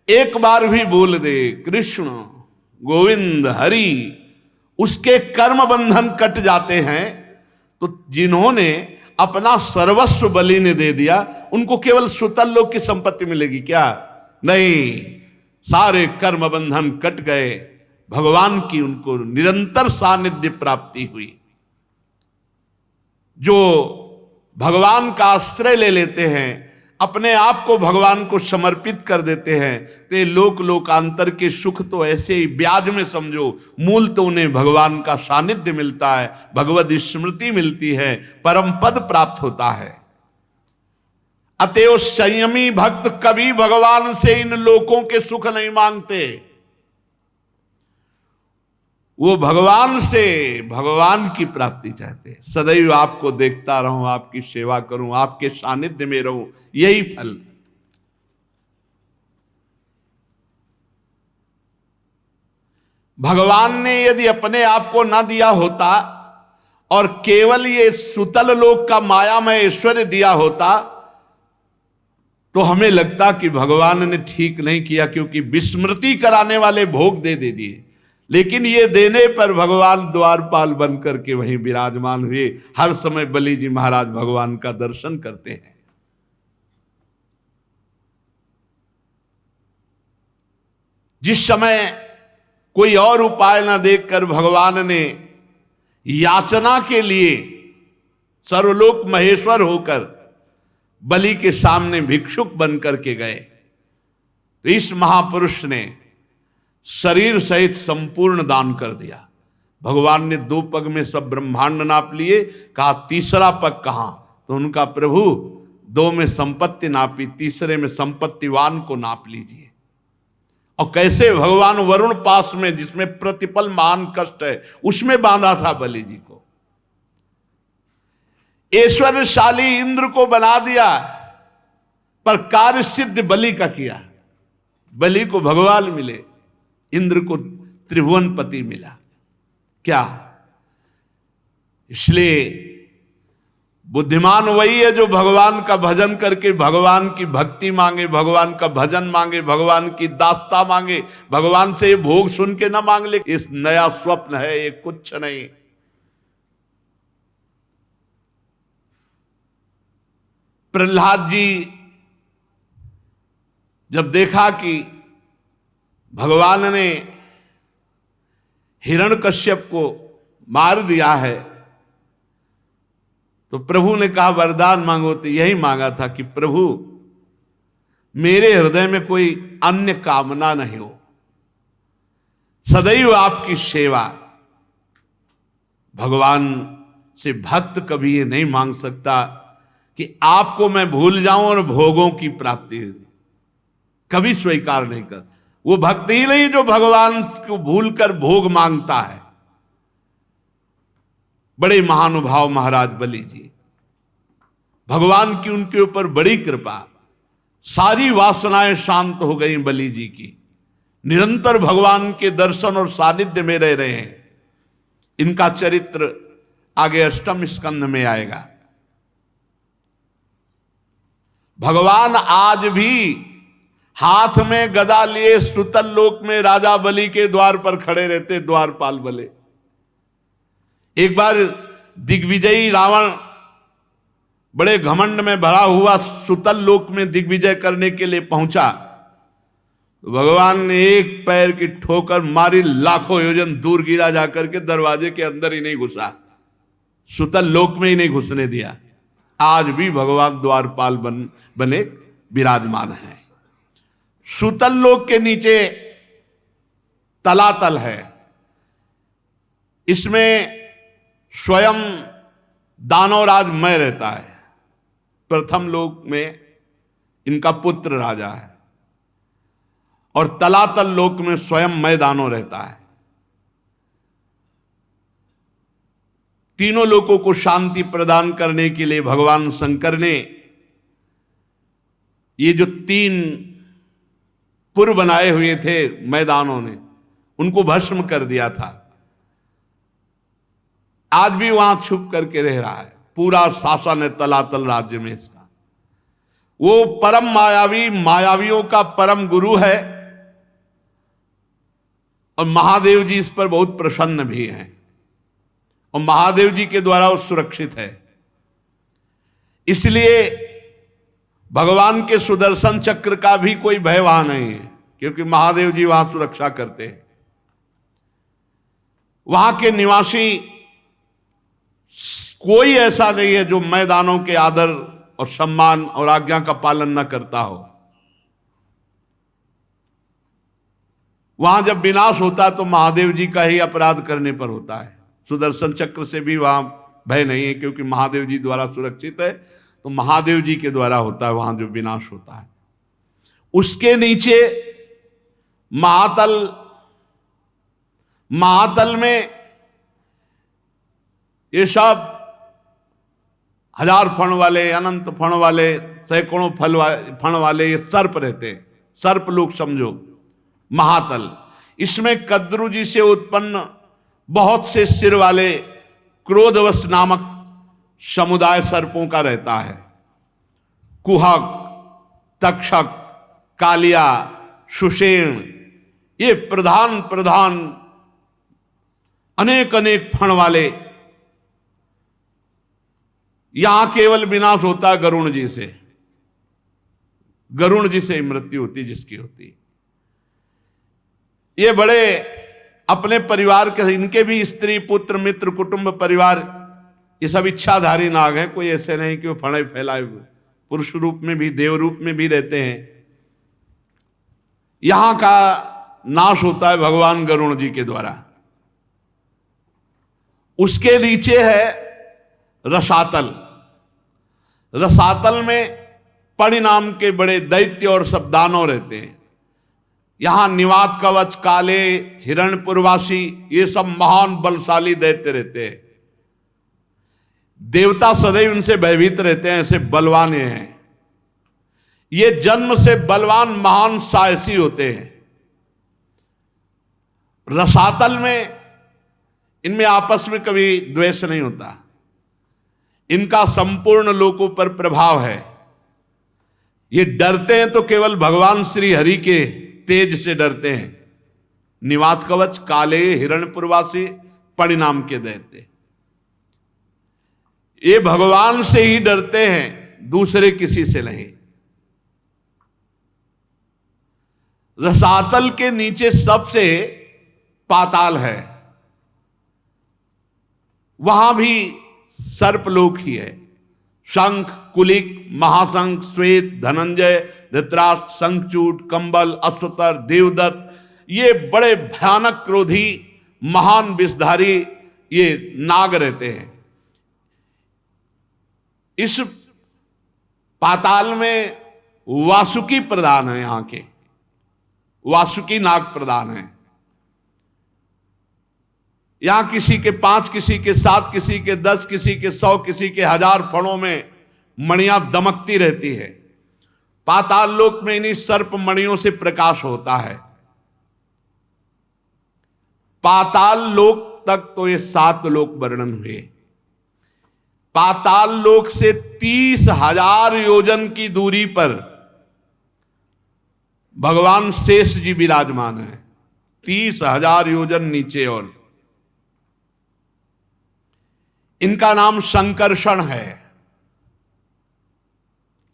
एक बार भी बोल दे कृष्ण गोविंद हरि, उसके कर्म बंधन कट जाते हैं। तो जिन्होंने अपना सर्वस्व बलि ने दे दिया उनको केवल सुतल लोक की संपत्ति मिलेगी क्या? नहीं, सारे कर्म बंधन कट गए, भगवान की उनको निरंतर सानिध्य प्राप्ति हुई। जो भगवान का आश्रय ले लेते हैं, अपने आप को भगवान को समर्पित कर देते हैं, तो ये लोक लोकांतर के सुख तो ऐसे ही ब्याज में समझो, मूल तो उन्हें भगवान का सानिध्य मिलता है, भगवद स्मृति मिलती है, परम पद प्राप्त होता है। अतएव संयमी भक्त कभी भगवान से इन लोकों के सुख नहीं मांगते। वो भगवान से भगवान की प्राप्ति चाहते हैं। सदैव आपको देखता रहूं, आपकी सेवा करूं, आपके सानिध्य में रहूं, यही फल। भगवान ने यदि अपने आप को न दिया होता और केवल ये सुतल लोक का मायामय ऐश्वर्य दिया होता तो हमें लगता कि भगवान ने ठीक नहीं किया, क्योंकि विस्मृति कराने वाले भोग दे दिए। लेकिन ये देने पर भगवान द्वारपाल बन करके वहीं विराजमान हुए। हर समय बलि जी महाराज भगवान का दर्शन करते हैं। जिस समय कोई और उपाय न देखकर भगवान ने याचना के लिए सर्वलोक महेश्वर होकर बलि के सामने भिक्षुक बन करके गए, तो इस महापुरुष ने शरीर सहित संपूर्ण दान कर दिया। भगवान ने 2 पग में सब ब्रह्मांड नाप लिए, कहा तीसरा पग कहां? तो उनका प्रभु 2 में संपत्ति नापी, तीसरे में संपत्तिवान को नाप लीजिए। और कैसे भगवान वरुण पास में, जिसमें प्रतिपल महान कष्ट है, उसमें बांधा था बलि जी को। ऐश्वर्यशाली इंद्र को बना दिया, पर कार्य सिद्ध बलि का किया। बलि को भगवान मिले, इंद्र को त्रिभुवनपति मिला। क्या? इसलिए बुद्धिमान वही है जो भगवान का भजन करके भगवान की भक्ति मांगे, भगवान का भजन मांगे, भगवान की दास्ता मांगे, भगवान से ये भोग सुन के ना मांग ले। इस नया स्वप्न है, ये कुछ नहीं। प्रहलाद जी जब देखा कि भगवान ने हिरण्यकश्यप को मार दिया है, तो प्रभु ने कहा वरदान मांगो। तो यही मांगा था कि प्रभु मेरे हृदय में कोई अन्य कामना नहीं हो, सदैव आपकी सेवा। भगवान से भक्त कभी ये नहीं मांग सकता कि आपको मैं भूल जाऊं और भोगों की प्राप्ति कभी स्वीकार नहीं कर। वो भक्त ही नहीं जो भगवान को भूलकर भोग मांगता है। बड़े महानुभाव महाराज बलि जी, भगवान की उनके ऊपर बड़ी कृपा, सारी वासनाएं शांत हो गई बलि जी की। निरंतर भगवान के दर्शन और सानिध्य में रह रहे हैं। इनका चरित्र आगे 8वें स्कंध में आएगा। भगवान आज भी हाथ में गदा लिए सुतल लोक में राजा बलि के द्वार पर खड़े रहते, द्वारपाल बले। एक बार दिग्विजयी रावण बड़े घमंड में भरा हुआ सुतल लोक में दिग्विजय करने के लिए पहुंचा, तो भगवान ने एक पैर की ठोकर मारी, लाखों योजन दूर गिरा, जाकर के दरवाजे के अंदर ही नहीं घुसा, सुतल लोक में ही नहीं घुसने दिया। आज भी भगवान द्वारपाल बने विराजमान हैं। सुतल लोक के नीचे तलातल है, इसमें स्वयं दानवराज मैं रहता है। प्रथम लोक में इनका पुत्र राजा है, और तलातल लोक में स्वयं मैं दानव रहता है। तीनों लोकों को शांति प्रदान करने के लिए भगवान शंकर ने ये जो 3 पुर बनाए हुए थे मैदानों ने, उनको भस्म कर दिया था। आज भी वहां छुप करके रह रहा है। पूरा शासन है तलातल राज्य में इसका। वो परम मायावी, मायावियों का परम गुरु है, और महादेव जी इस पर बहुत प्रसन्न भी हैं, और महादेव जी के द्वारा वो सुरक्षित है। इसलिए भगवान के सुदर्शन चक्र का भी कोई भय वहां नहीं है, क्योंकि महादेव जी वहां सुरक्षा करते हैं। वहां के निवासी कोई ऐसा नहीं है जो मैदानों के आदर और सम्मान और आज्ञा का पालन न करता हो। वहां जब विनाश होता है तो महादेव जी का ही अपराध करने पर होता है। सुदर्शन चक्र से भी वहां भय नहीं है, क्योंकि महादेव जी द्वारा सुरक्षित है, तो महादेव जी के द्वारा होता है वहां जो विनाश होता है। उसके नीचे महातल, महातल में ये सब 1000 फण वाले, अनंत फण वाले, सैकड़ों फण वाले ये सर्प रहते, सर्प लोग समझो महातल। इसमें कद्रु जी से उत्पन्न बहुत से सिर वाले क्रोधवश नामक समुदाय सर्पों का रहता है। कुहक, तक्षक, कालिया, सुषेण, ये प्रधान प्रधान अनेक अनेक फण वाले। यहां केवल विनाश होता है गरुण जी से। गरुण जी से मृत्यु होती जिसकी होती। ये बड़े अपने परिवार के, इनके भी स्त्री पुत्र मित्र कुटुंब परिवार ये सब इच्छाधारी नाग हैं। कोई ऐसे नहीं कि वो फणे फैलाए पुरुष रूप में भी देव रूप में भी रहते हैं। यहां का नाश होता है भगवान गरुण जी के द्वारा। उसके नीचे है रसातल। रसातल में परिणाम के बड़े दैत्य और सब दानव रहते हैं। यहां निवात कवच, काले, हिरण्यपुरवासी, ये सब महान बलशाली दैत्य रहते हैं। देवता सदैव इनसे भयभीत रहते हैं, ऐसे बलवान ये हैं। ये जन्म से बलवान महान साहसी होते हैं। रसातल में इनमें आपस में कभी द्वेष नहीं होता। इनका संपूर्ण लोकों पर प्रभाव है। ये डरते हैं तो केवल भगवान श्री हरि के तेज से डरते हैं। निवात कवच, काले, हिरण्यपुरवासी, परिणाम के दैत्य, ये भगवान से ही डरते हैं, दूसरे किसी से नहीं। रसातल के नीचे सबसे पाताल है, वहां भी सर्पलोक ही है। शंख, कुलिक, महाशंख, श्वेत, धनंजय, धृतराष्ट्र, शंखचूड, कंबल, अश्वतर, देवदत्त, ये बड़े भयानक क्रोधी महान विषधारी ये नाग रहते हैं। इस पाताल में वासुकी प्रधान है। यहां के वासुकी नाग प्रधान है। यहां किसी के 5, किसी के 7, किसी के 10, किसी के 100, किसी के 1000 फणों में मणियां दमकती रहती है। पाताल लोक में इन्हीं सर्प मणियों से प्रकाश होता है। पाताल लोक तक तो ये 7 लोक वर्णन हुए। पाताल लोक से 30,000 योजन की दूरी पर भगवान शेष जी विराजमान है। 30,000 योजन नीचे। और इनका नाम संकर्षण है।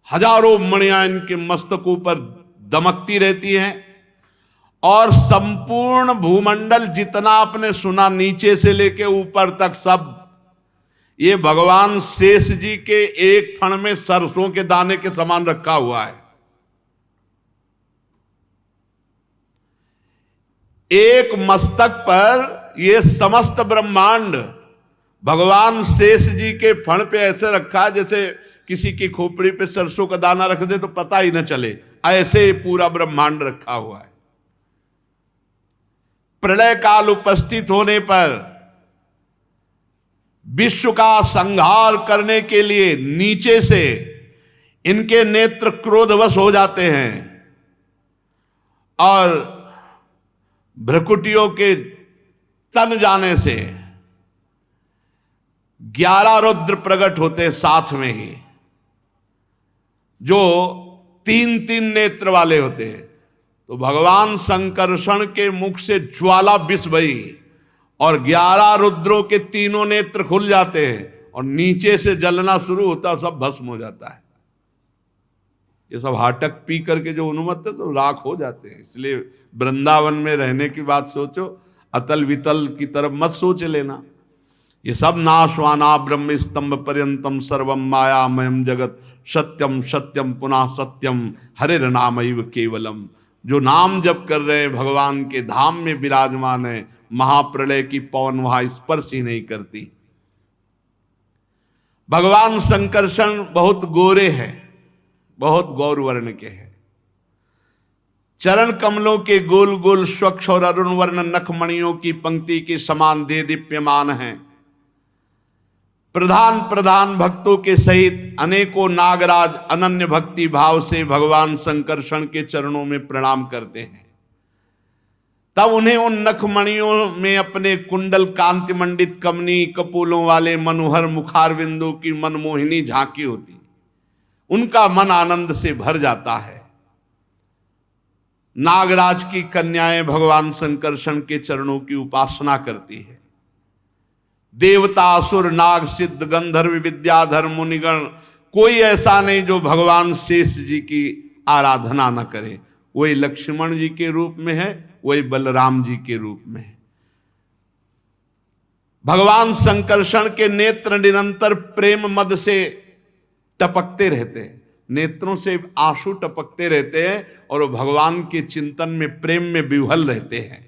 हजारों मणियां इनके मस्तकों पर दमकती रहती हैं। और संपूर्ण भूमंडल जितना आपने सुना, नीचे से लेके ऊपर तक, सब ये भगवान शेष जी के एक थन में सरसों के दाने के समान रखा हुआ है। एक मस्तक पर ये समस्त ब्रह्मांड भगवान शेष जी के फण पे ऐसे रखा है जैसे किसी की खोपड़ी पे सरसों का दाना रख दे तो पता ही न चले, ऐसे पूरा ब्रह्मांड रखा हुआ है। प्रलय काल उपस्थित होने पर विश्व का संहार करने के लिए नीचे से इनके नेत्र क्रोधवश हो जाते हैं और भ्रकुटियों के तन जाने से 11 रुद्र प्रकट होते हैं साथ में ही, जो 3-3 नेत्र वाले होते हैं। तो भगवान संकर्षण के मुख से ज्वाला विष बही और 11 रुद्रों के तीनों नेत्र खुल जाते हैं और नीचे से जलना शुरू होता है, सब भस्म हो जाता है। ये सब हाटक पी करके जो उन्मत्त है तो राख हो जाते हैं। इसलिए वृंदावन में रहने की बात सोचो, अतल वितल की तरफ मत सोच लेना। ये सब नाशवाना ब्रह्म स्तंभ पर्यंतम सर्वम मायामयम जगत सत्यम सत्यम पुनः सत्यम हरे नामैव केवलम। जो नाम जप कर रहे हैं भगवान के धाम में विराजमान है, महाप्रलय की पवन वहां स्पर्श ही नहीं करती। भगवान संकर्षण बहुत गोरे हैं, बहुत गौर वर्ण के हैं। चरण कमलों के गोल गोल स्वच्छ और अरुण वर्ण नखमणियों की पंक्ति के समान दे दीप्यमान हैं। प्रधान प्रधान भक्तों के सहित अनेकों नागराज अनन्य भक्ति भाव से भगवान संकर्षण के चरणों में प्रणाम करते हैं। तब उन्हें उन नखमणियों में अपने कुंडल कांति मंडित कमनी कपोलों वाले मनोहर मुखारविंदों की मनमोहिनी झांकी होती, उनका मन आनंद से भर जाता है। नागराज की कन्याएं भगवान संकर्षण के चरणों की उपासना करती है। देवता, असुर, नाग, सिद्ध, गंधर्व, विद्याधर, मुनिगण, कोई ऐसा नहीं जो भगवान शेष जी की आराधना न करे। वही लक्ष्मण जी के रूप में है, वही बलराम जी के रूप में है। भगवान संकर्षण के नेत्र निरंतर प्रेम मद से टपकते रहते हैं। नेत्रों से आंसू टपकते रहते हैं और वो भगवान के चिंतन में, प्रेम में विह्वल रहते हैं।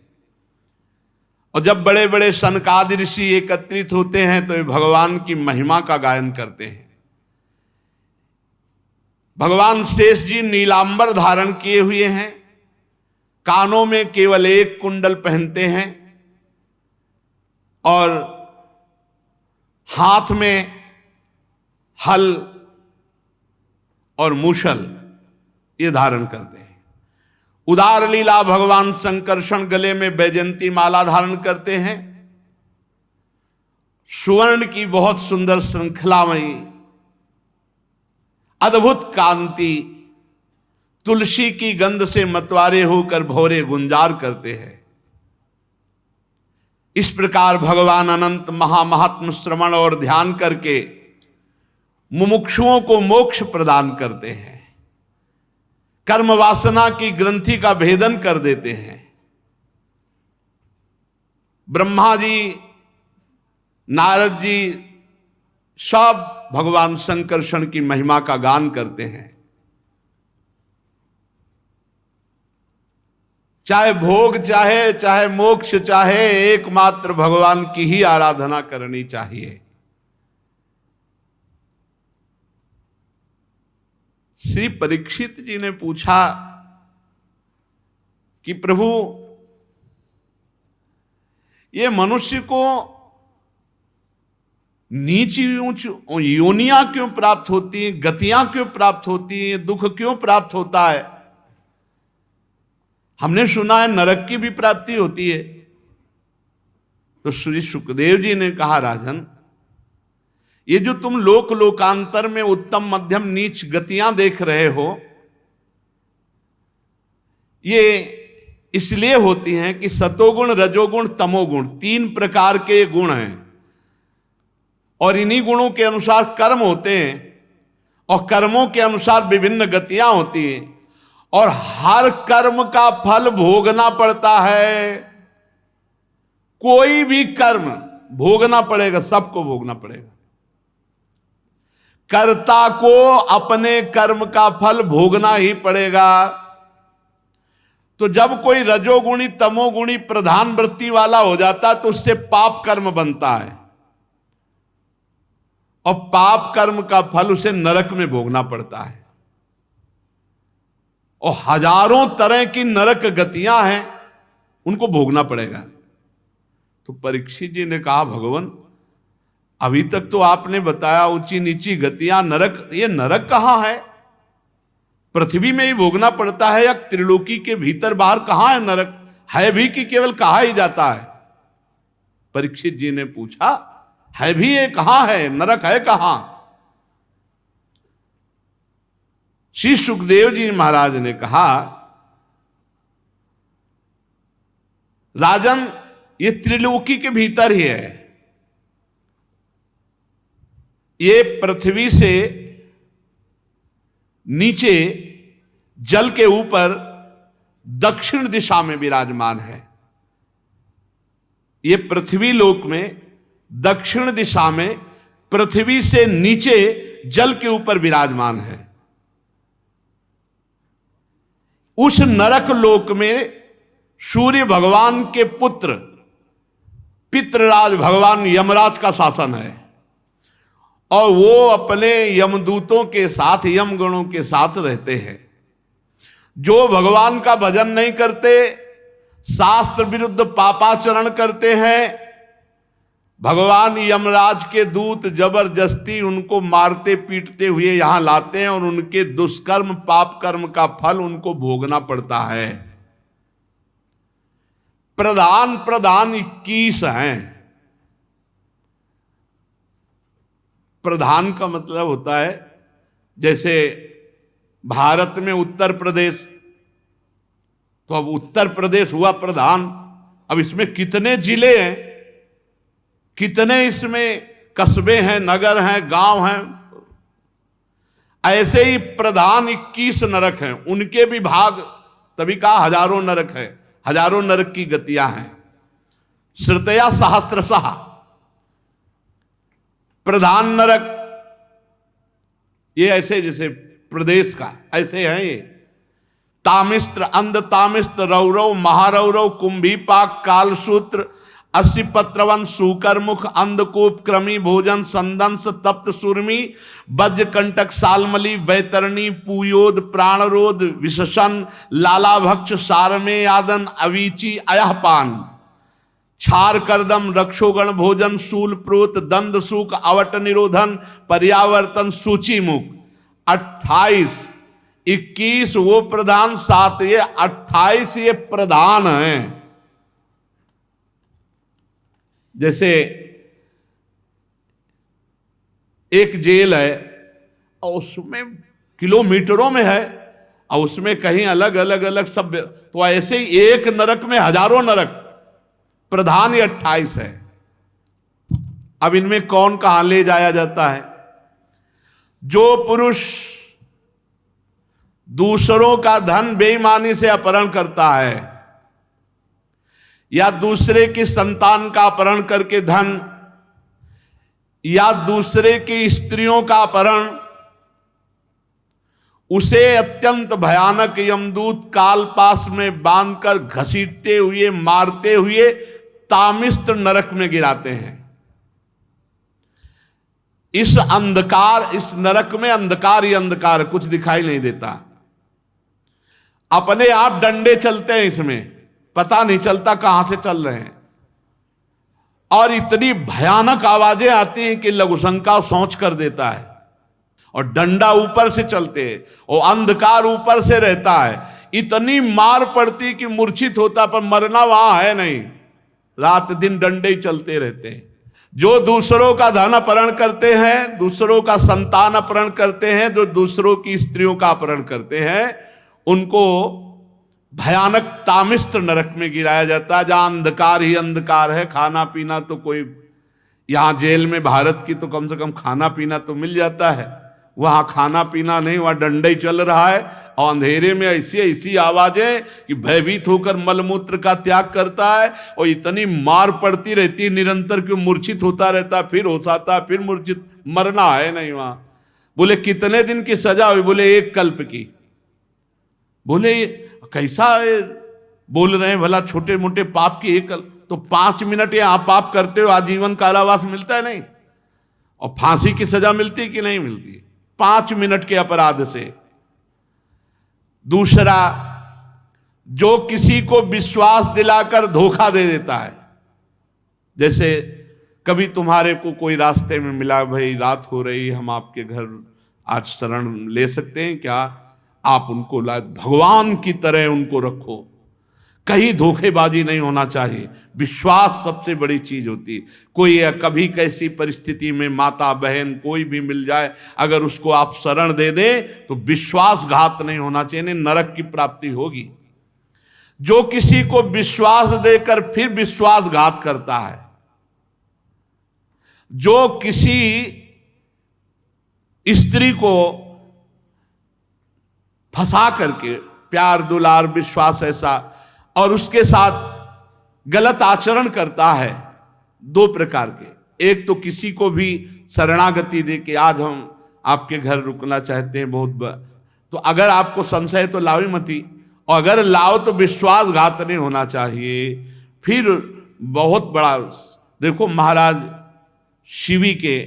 और जब बड़े बड़े सनकादि ऋषि एकत्रित होते हैं तो वे भगवान की महिमा का गायन करते हैं। भगवान शेष जी नीलांबर धारण किए हुए हैं, कानों में केवल एक कुंडल पहनते हैं और हाथ में हल और मूषल ये धारण करते हैं। उदार लीला भगवान संकर्षण गले में बैजंती माला धारण करते हैं। सुवर्ण की बहुत सुंदर श्रृंखलामयी अद्भुत कांति, तुलसी की गंध से मतवारे होकर भौरे गुंजार करते हैं। इस प्रकार भगवान अनंत महामहात्म श्रवण और ध्यान करके मुमुक्षुओं को मोक्ष प्रदान करते हैं, कर्म वासना की ग्रंथि का भेदन कर देते हैं। ब्रह्मा जी, नारद जी सब भगवान संकर्षण की महिमा का गान करते हैं। चाहे भोग चाहे मोक्ष चाहे, एकमात्र भगवान की ही आराधना करनी चाहिए। श्री परीक्षित जी ने पूछा कि प्रभु, ये मनुष्य को नीची ऊंच योनियां क्यों प्राप्त होती हैं, गतियां क्यों प्राप्त होती हैं, दुख क्यों प्राप्त होता है? हमने सुना है नरक की भी प्राप्ति होती है। तो श्री सुखदेव जी ने कहा, राजन, ये जो तुम लोक लोकांतर में उत्तम मध्यम नीच गतियां देख रहे हो, ये इसलिए होती हैं कि सतोगुण, रजोगुण, तमोगुण 3 प्रकार के गुण हैं और इन्हीं गुणों के अनुसार कर्म होते हैं और कर्मों के अनुसार विभिन्न गतियां होती हैं और हर कर्म का फल भोगना पड़ता है। कोई भी कर्म भोगना पड़ेगा, सबको भोगना पड़ेगा। कर्ता को अपने कर्म का फल भोगना ही पड़ेगा। तो जब कोई रजोगुणी तमोगुणी प्रधान वृत्ति वाला हो जाता तो उससे पाप कर्म बनता है और पाप कर्म का फल उसे नरक में भोगना पड़ता है। और हजारों तरह की नरक गतियां हैं, उनको भोगना पड़ेगा। तो परीक्षित जी ने कहा, भगवान, अभी तक तो आपने बताया ऊंची नीची गतियां, नरक, ये नरक कहां है? पृथ्वी में ही भोगना पड़ता है या त्रिलोकी के भीतर बाहर कहां है नरक? है भी कि केवल कहा ही जाता है? परीक्षित जी ने पूछा, है भी ये कहां है, नरक है कहां? श्री सुखदेव जी महाराज ने कहा, राजन, ये त्रिलोकी के भीतर ही है। ये पृथ्वी से नीचे जल के ऊपर दक्षिण दिशा में विराजमान है। ये पृथ्वी लोक में दक्षिण दिशा में पृथ्वी से नीचे जल के ऊपर विराजमान है। उस नरक लोक में सूर्य भगवान के पुत्र पितृराज भगवान यमराज का शासन है और वो अपने यमदूतों के साथ, यमगणों के साथ रहते हैं। जो भगवान का भजन नहीं करते, शास्त्र विरुद्ध पापाचरण करते हैं, भगवान यमराज के दूत जबरदस्ती उनको मारते पीटते हुए यहां लाते हैं और उनके दुष्कर्म पाप कर्म का फल उनको भोगना पड़ता है। प्रधान 21 हैं। प्रधान का मतलब होता है, जैसे भारत में उत्तर प्रदेश, तो अब उत्तर प्रदेश हुआ प्रधान। अब इसमें कितने जिले हैं, कितने इसमें कस्बे हैं, नगर हैं, गांव हैं। ऐसे ही प्रधान 21 नरक हैं, उनके भी भाग, तभी कहा हजारों नरक है, हजारों नरक की गतियां हैं। श्रुतया सहस्त्रशः प्रधान नरक, ये ऐसे जैसे प्रदेश का, ऐसे हैं ये। तामिस्त्र, अंध तामिस्त्र, रौरव, महारौरव, कुंभीपाक, कालसूत्र, 80 पत्रवन, सूकरमुख, अंधकूप, क्रमी भोजन, संदंस, तप्त सुरमी, वज्र कंटक, सालमली, वैतरणी, पूयोद, प्राणरोध, विशसन, लालाभक्ष, सारमे यादन, अवीची, अयहपान, क्षार करदम, रक्षोगण भोजन, शूल प्रोत, दंद सूक, अवट निरोधन, पर्यावर्तन, सूची मुख। 28, 21 वो प्रधान, 7 ये, 28 ये प्रधान हैं। जैसे एक जेल है और उसमें किलोमीटरों में है और उसमें कहीं अलग अलग अलग सब, तो ऐसे ही एक नरक में हजारों नरक। प्रधान ये 28 है। अब इनमें कौन कहां ले जाया जाता है? जो पुरुष दूसरों का धन बेईमानी से अपहरण करता है या दूसरे की संतान का अपहरण करके धन, या दूसरे की स्त्रियों का अपहरण, उसे अत्यंत भयानक यमदूत कालपास में बांधकर घसीटते हुए, मारते हुए तामिस्त्र नरक में गिराते हैं। इस अंधकार, इस नरक में अंधकार ही अंधकार, कुछ दिखाई नहीं देता। अपने आप डंडे चलते हैं इसमें, पता नहीं चलता कहां से चल रहे हैं, और इतनी भयानक आवाजें आती हैं कि लघुशंका सोच कर देता है। और डंडा ऊपर से चलते हैं और अंधकार ऊपर से रहता है, इतनी मार पड़ती कि मूर्छित होता, पर मरना वहां है नहीं। रात दिन डंडे ही चलते रहते हैं। जो दूसरों का धन अपहरण करते हैं, दूसरों का संतान अपहरण करते हैं, जो दूसरों की स्त्रियों का अपहरण करते हैं, उनको भयानक तामिस्त्र नरक में गिराया जाता है, जहां अंधकार ही अंधकार है। खाना पीना तो कोई, यहां जेल में भारत की तो कम से कम खाना पीना तो मिल जाता है, वहां खाना पीना नहीं, वहां डंडा ही चल रहा है। और अंधेरे में ऐसी ऐसी आवाजें कि भयभीत होकर मलमूत्र का त्याग करता है, और इतनी मार पड़ती रहती है निरंतर कि मूर्छित होता रहता, फिर होता, फिर मूर्छित, मरना है नहीं वहां। बोले कितने दिन की सजा हुई? बोले 1 कल्प की। बोले कैसा बोल रहे हैं भला, छोटे मोटे पाप की 1 कल्प? तो 5 मिनट यहां पाप करते हो आजीवन कारावास मिलता है नहीं, और फांसी की सजा मिलती कि नहीं मिलती? 5 मिनट के अपराध से। दूसरा, जो किसी को विश्वास दिलाकर धोखा दे देता है, जैसे कभी तुम्हारे को कोई रास्ते में मिला, भाई रात हो रही, हम आपके घर आज शरण ले सकते हैं क्या? आप उनको भगवान की तरह उनको रखो, कहीं धोखेबाजी नहीं होना चाहिए। विश्वास सबसे बड़ी चीज होती है। कोई कभी कैसी परिस्थिति में माता बहन कोई भी मिल जाए, अगर उसको आप शरण दे दें तो विश्वासघात नहीं होना चाहिए, नरक की प्राप्ति होगी। जो किसी को विश्वास देकर फिर विश्वासघात करता है, जो किसी स्त्री को फंसा करके प्यार दुलार विश्वास ऐसा, और उसके साथ गलत आचरण करता है, 2 प्रकार के। एक तो किसी को भी शरणागति दे के आज हम आपके घर रुकना चाहते हैं, तो अगर आपको संशय तो लाओ ही मती, और अगर लाओ तो विश्वासघात नहीं होना चाहिए। फिर बहुत बड़ा, देखो महाराज शिवी के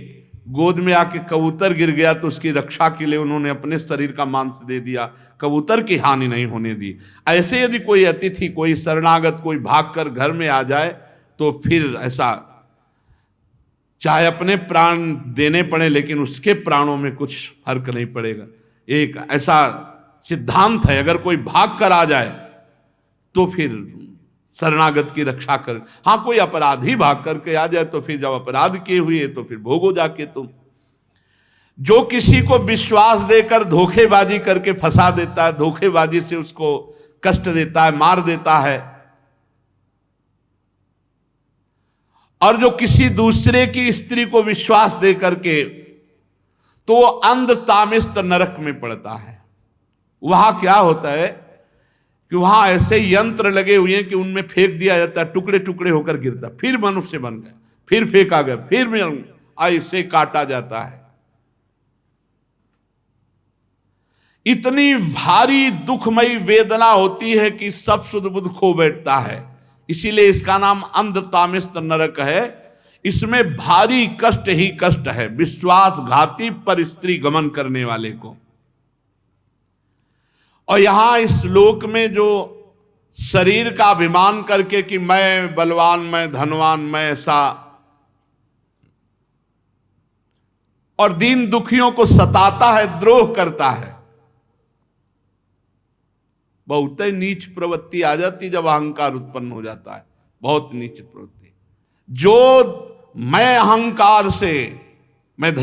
गोद में आके कबूतर गिर गया तो उसकी रक्षा के लिए उन्होंने अपने शरीर का मांस दे दिया, कबूतर की हानि नहीं होने दी। ऐसे यदि कोई अतिथि, कोई शरणागत, कोई भागकर घर में आ जाए तो फिर ऐसा, चाहे अपने प्राण देने पड़े लेकिन उसके प्राणों में कुछ फर्क नहीं पड़ेगा। एक ऐसा सिद्धांत है, अगर कोई भाग कर आ जाए तो फिर शरणागत की रक्षा कर। हाँ, कोई अपराधी भाग करके आ जाए तो फिर जब अपराध किए हुए तो फिर भोगो जाके तुम। जो किसी को विश्वास देकर धोखेबाजी करके फंसा देता है, धोखेबाजी से उसको कष्ट देता है, मार देता है, और जो किसी दूसरे की स्त्री को विश्वास दे करके, तो वो अंध तामिस्त्र नरक में पड़ता है। वहां क्या होता है कि वहां ऐसे यंत्र लगे हुए हैं कि उनमें फेंक दिया जाता है, टुकड़े टुकड़े होकर गिरता, फिर मनुष्य बन गया, फिर फेंका गया, फिर ऐसे काटा जाता है। इतनी भारी दुखमयी वेदना होती है कि सब सुध बुध खो बैठता है। इसीलिए इसका नाम अंधतामिस्त नरक है। इसमें भारी कष्ट ही कष्ट है विश्वासघाती पर स्त्री गमन करने वाले को। और यहां इस लोक में जो शरीर का अभिमान करके कि मैं बलवान, मैं धनवान, मैं ऐसा, और दीन दुखियों को सताता है, द्रोह करता है, बहुत ही नीच प्रवृत्ति आ जाती जब अहंकार उत्पन्न हो जाता है। बहुत नीच प्रवृत्ति। जो मैं अहंकार से, मैं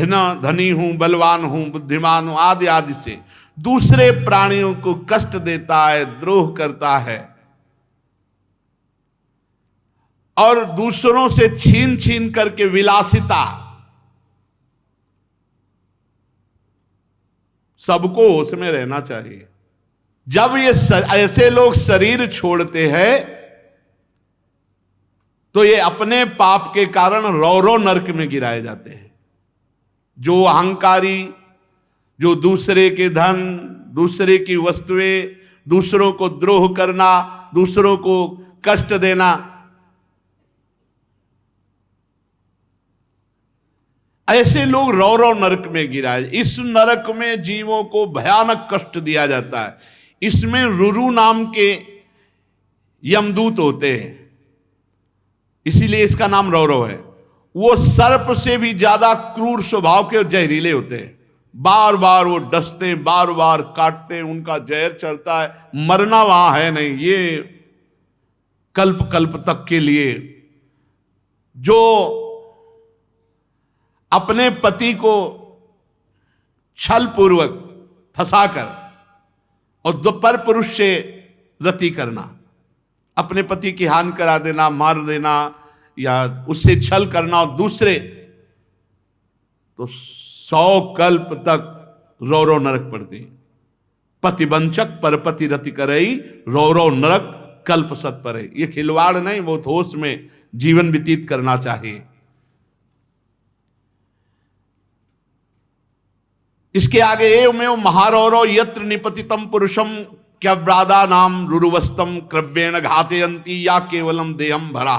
धनी हूं, बलवान हूं, बुद्धिमान हूं आदि आदि से दूसरे प्राणियों को कष्ट देता है, द्रोह करता है और दूसरों से छीन छीन करके विलासिता, सबको उसमें रहना चाहिए। जब ये ऐसे लोग शरीर छोड़ते हैं तो ये अपने पाप के कारण रौरव नरक में गिराए जाते हैं। जो अहंकारी, जो दूसरे के धन, दूसरे की वस्तुएं, दूसरों को द्रोह करना, दूसरों को कष्ट देना, ऐसे लोग रौरव नरक में गिराए। इस नरक में जीवों को भयानक कष्ट दिया जाता है। इसमें रुरु नाम के यमदूत होते हैं, इसीलिए इसका नाम रौरव है। वो सर्प से भी ज्यादा क्रूर स्वभाव के जहरीले होते हैं। बार बार वो डसते, बार बार काटते, उनका जहर चढ़ता है। मरना वहां है नहीं, ये कल्प कल्प तक के लिए। जो अपने पति को छल पूर्वक फंसाकर और पर पुरुष से रति करना, अपने पति की हानि करा देना, मार देना या उससे छल करना, और दूसरे तो 100 कल्प तक रौरव नरक पड़ती। पतिवंचक परपति रति करई, रौरव नरक कल्प सत परे। ये खिलवाड़ नहीं, बहुत होश में जीवन व्यतीत करना चाहिए। इसके आगे एवमेव महारौरव यत्र निपतितम पुरुषम क्यव्रादा नाम रुरुवस्तम क्रव्येण घातयंती या केवलम देहम भरा।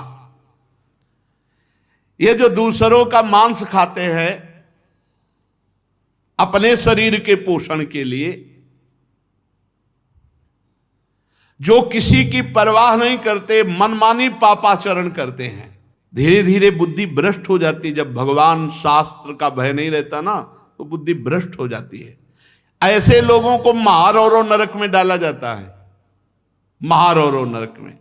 ये जो दूसरों का मांस खाते हैं अपने शरीर के पोषण के लिए, जो किसी की परवाह नहीं करते, मनमानी पापाचरण करते हैं, धीरे धीरे बुद्धि भ्रष्ट हो जाती है। जब भगवान शास्त्र का भय नहीं रहता ना तो बुद्धि भ्रष्ट हो जाती है। ऐसे लोगों को महारौरव नरक में डाला जाता है, महारौरव नरक में,